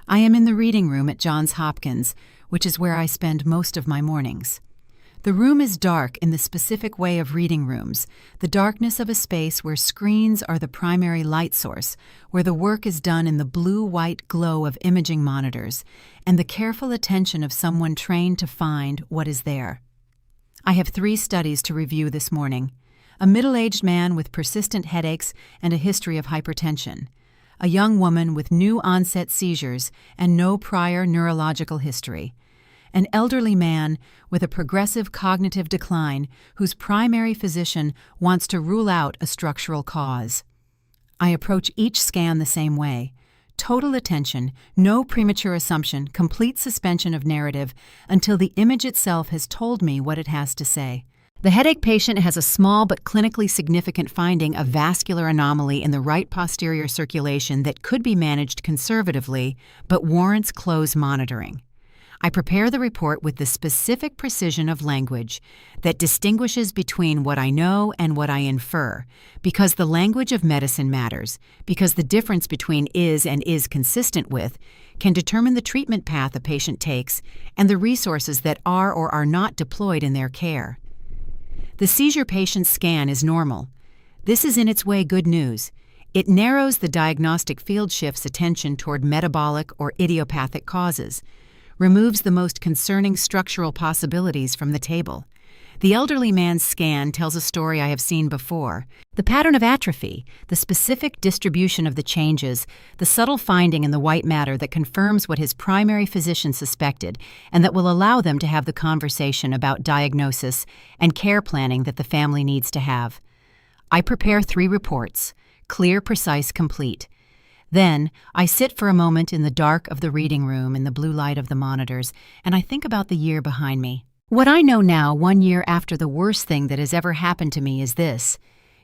I am in the reading room at Johns Hopkins, which is where I spend most of my mornings. The room is dark in the specific way of reading rooms, the darkness of a space where screens are the primary light source, where the work is done in the blue-white glow of imaging monitors, and the careful attention of someone trained to find what is there. I have 3 studies to review this morning: a middle-aged man with persistent headaches and a history of hypertension, a young woman with new-onset seizures and no prior neurological history, an elderly man with a progressive cognitive decline whose primary physician wants to rule out a structural cause. I approach each scan the same way: total attention, no premature assumption, complete suspension of narrative until the image itself has told me what it has to say. The headache patient has a small but clinically significant finding of vascular anomaly in the right posterior circulation that could be managed conservatively but warrants close monitoring. I prepare the report with the specific precision of language that distinguishes between what I know and what I infer, because the language of medicine matters, because the difference between is and is consistent with can determine the treatment path a patient takes and the resources that are or are not deployed in their care. The seizure patient's scan is normal. This is in its way good news. It narrows the diagnostic field shift's attention toward metabolic or idiopathic causes, removes the most concerning structural possibilities from the table. The elderly man's scan tells a story I have seen before: the pattern of atrophy, the specific distribution of the changes, the subtle finding in the white matter that confirms what his primary physician suspected and that will allow them to have the conversation about diagnosis and care planning that the family needs to have. I prepare 3 reports: clear, precise, complete. Then, I sit for a moment in the dark of the reading room in the blue light of the monitors, and I think about the year behind me. What I know now, 1 year after the worst thing that has ever happened to me, is this: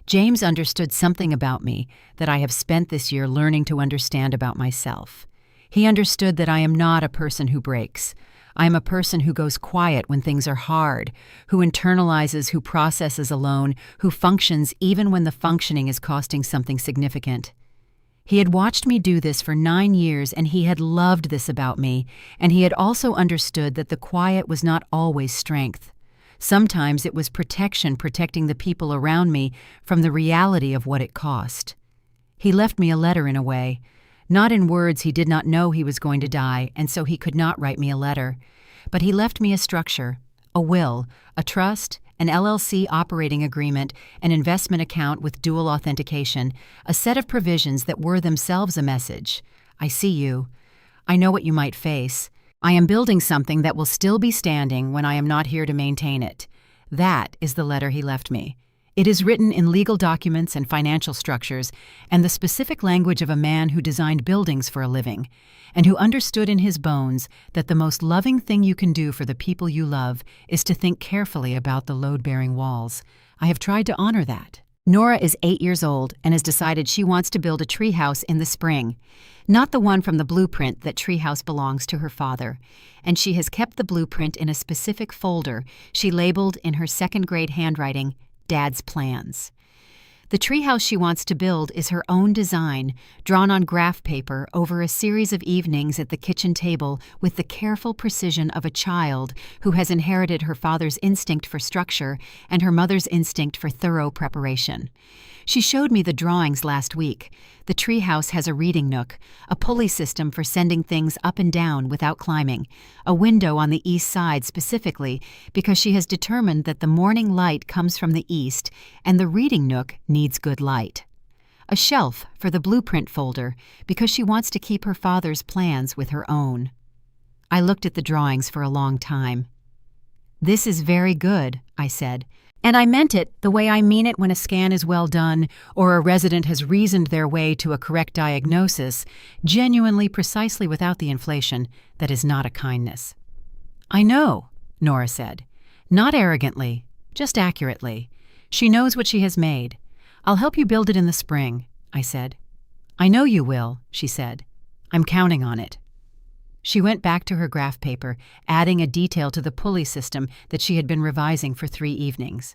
James understood something about me that I have spent this year learning to understand about myself. He understood that I am not a person who breaks. I am a person who goes quiet when things are hard, who internalizes, who processes alone, who functions even when the functioning is costing something significant. He had watched me do this for 9 years, and he had loved this about me, and he had also understood that the quiet was not always strength. Sometimes it was protection, protecting the people around me from the reality of what it cost. He left me a letter in a way. Not in words, he did not know he was going to die, and so he could not write me a letter. But he left me a structure, a will, a trust, an LLC operating agreement, an investment account with dual authentication, a set of provisions that were themselves a message. I see you. I know what you might face. I am building something that will still be standing when I am not here to maintain it. That is the letter he left me. It is written in legal documents and financial structures, and the specific language of a man who designed buildings for a living, and who understood in his bones that the most loving thing you can do for the people you love is to think carefully about the load-bearing walls. I have tried to honor that. Nora is 8 years old and has decided she wants to build a treehouse in the spring. Not the one from the blueprint that treehouse belongs to her father. And she has kept the blueprint in a specific folder she labeled in her second-grade handwriting, Dad's Plans. The treehouse she wants to build is her own design, drawn on graph paper over a series of evenings at the kitchen table with the careful precision of a child who has inherited her father's instinct for structure and her mother's instinct for thorough preparation. She showed me the drawings last week. The treehouse has a reading nook, a pulley system for sending things up and down without climbing, a window on the east side specifically because she has determined that the morning light comes from the east and the reading nook needs good light. A shelf for the blueprint folder because she wants to keep her father's plans with her own. I looked at the drawings for a long time. "This is very good," I said. And I meant it the way I mean it when a scan is well done or a resident has reasoned their way to a correct diagnosis, genuinely, precisely without the inflation that is not a kindness. "I know," Nora said. Not arrogantly, just accurately. She knows what she has made. "I'll help you build it in the spring," I said. "I know you will," she said. "I'm counting on it." She went back to her graph paper, adding a detail to the pulley system that she had been revising for 3 evenings.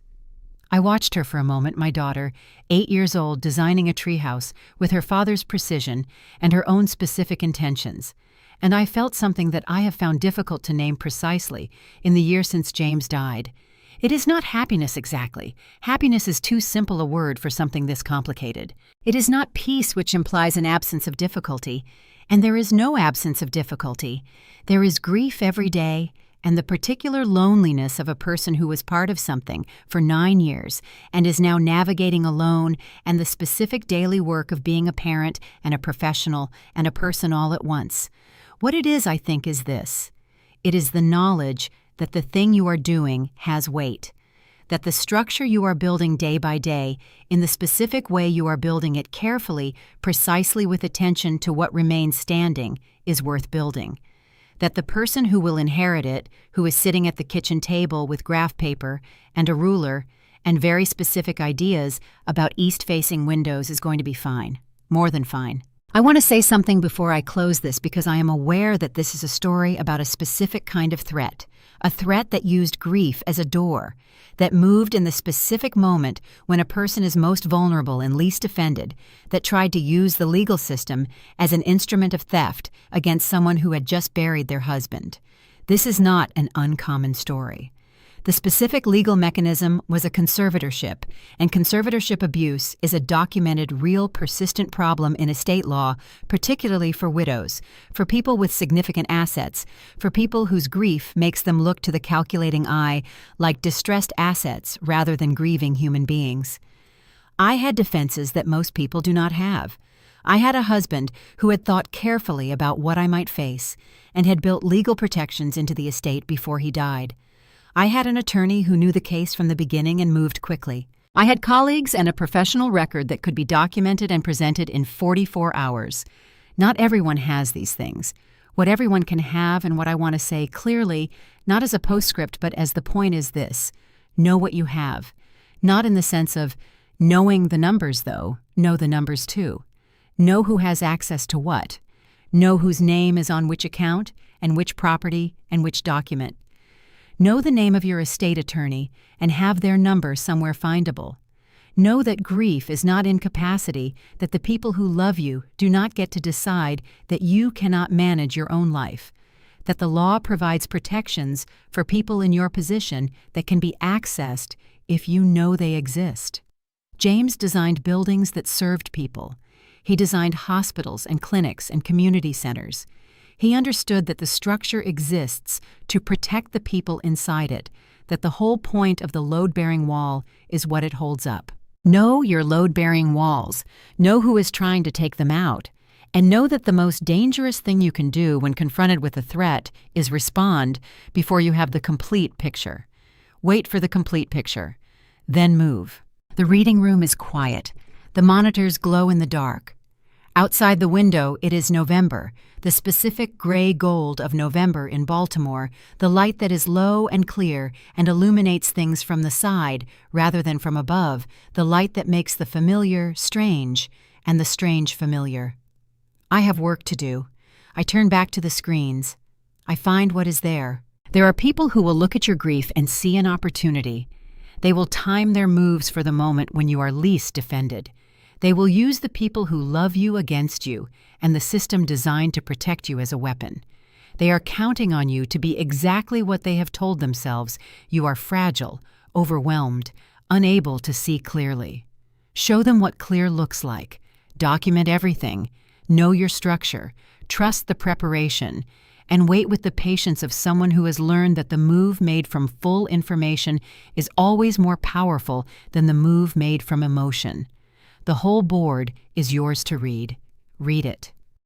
I watched her for a moment, my daughter, 8 years old, designing a treehouse with her father's precision and her own specific intentions, and I felt something that I have found difficult to name precisely in the year since James died. It is not happiness exactly. Happiness is too simple a word for something this complicated. It is not peace, which implies an absence of difficulty. And there is no absence of difficulty. There is grief every day, and the particular loneliness of a person who was part of something for 9 years and is now navigating alone, and the specific daily work of being a parent and a professional and a person all at once. What it is, I think, is this. It is the knowledge that the thing you are doing has weight, that the structure you are building day by day, in the specific way you are building it carefully, precisely with attention to what remains standing, is worth building. That the person who will inherit it, who is sitting at the kitchen table with graph paper and a ruler and very specific ideas about east-facing windows, is going to be fine. More than fine. I want to say something before I close this because I am aware that this is a story about a specific kind of threat, a threat that used grief as a door, that moved in the specific moment when a person is most vulnerable and least offended, that tried to use the legal system as an instrument of theft against someone who had just buried their husband. This is not an uncommon story. The specific legal mechanism was a conservatorship, and conservatorship abuse is a documented, real, persistent problem in estate law, particularly for widows, for people with significant assets, for people whose grief makes them look to the calculating eye like distressed assets rather than grieving human beings. I had defenses that most people do not have. I had a husband who had thought carefully about what I might face and had built legal protections into the estate before he died. I had an attorney who knew the case from the beginning and moved quickly. I had colleagues and a professional record that could be documented and presented in 44 hours. Not everyone has these things. What everyone can have, and what I want to say clearly, not as a postscript but as the point, is this: know what you have. Not in the sense of knowing the numbers, though. Know the numbers too. Know who has access to what. Know whose name is on which account, and which property, and which document. Know the name of your estate attorney and have their number somewhere findable. Know that grief is not incapacity, that the people who love you do not get to decide that you cannot manage your own life, that the law provides protections for people in your position that can be accessed if you know they exist. James designed buildings that served people. He designed hospitals and clinics and community centers. He understood that the structure exists to protect the people inside it, that the whole point of the load-bearing wall is what it holds up. Know your load-bearing walls, know who is trying to take them out, and know that the most dangerous thing you can do when confronted with a threat is respond before you have the complete picture. Wait for the complete picture, then move. The reading room is quiet. The monitors glow in the dark. Outside the window, it is November, the specific gray gold of November in Baltimore, the light that is low and clear and illuminates things from the side rather than from above, the light that makes the familiar strange and the strange familiar. I have work to do. I turn back to the screens. I find what is there. There are people who will look at your grief and see an opportunity. They will time their moves for the moment when you are least defended. They will use the people who love you against you and the system designed to protect you as a weapon. They are counting on you to be exactly what they have told themselves: you are fragile, overwhelmed, unable to see clearly. Show them what clear looks like. Document everything. Know your structure. Trust the preparation. And wait with the patience of someone who has learned that the move made from full information is always more powerful than the move made from emotion. The whole board is yours to read. Read it.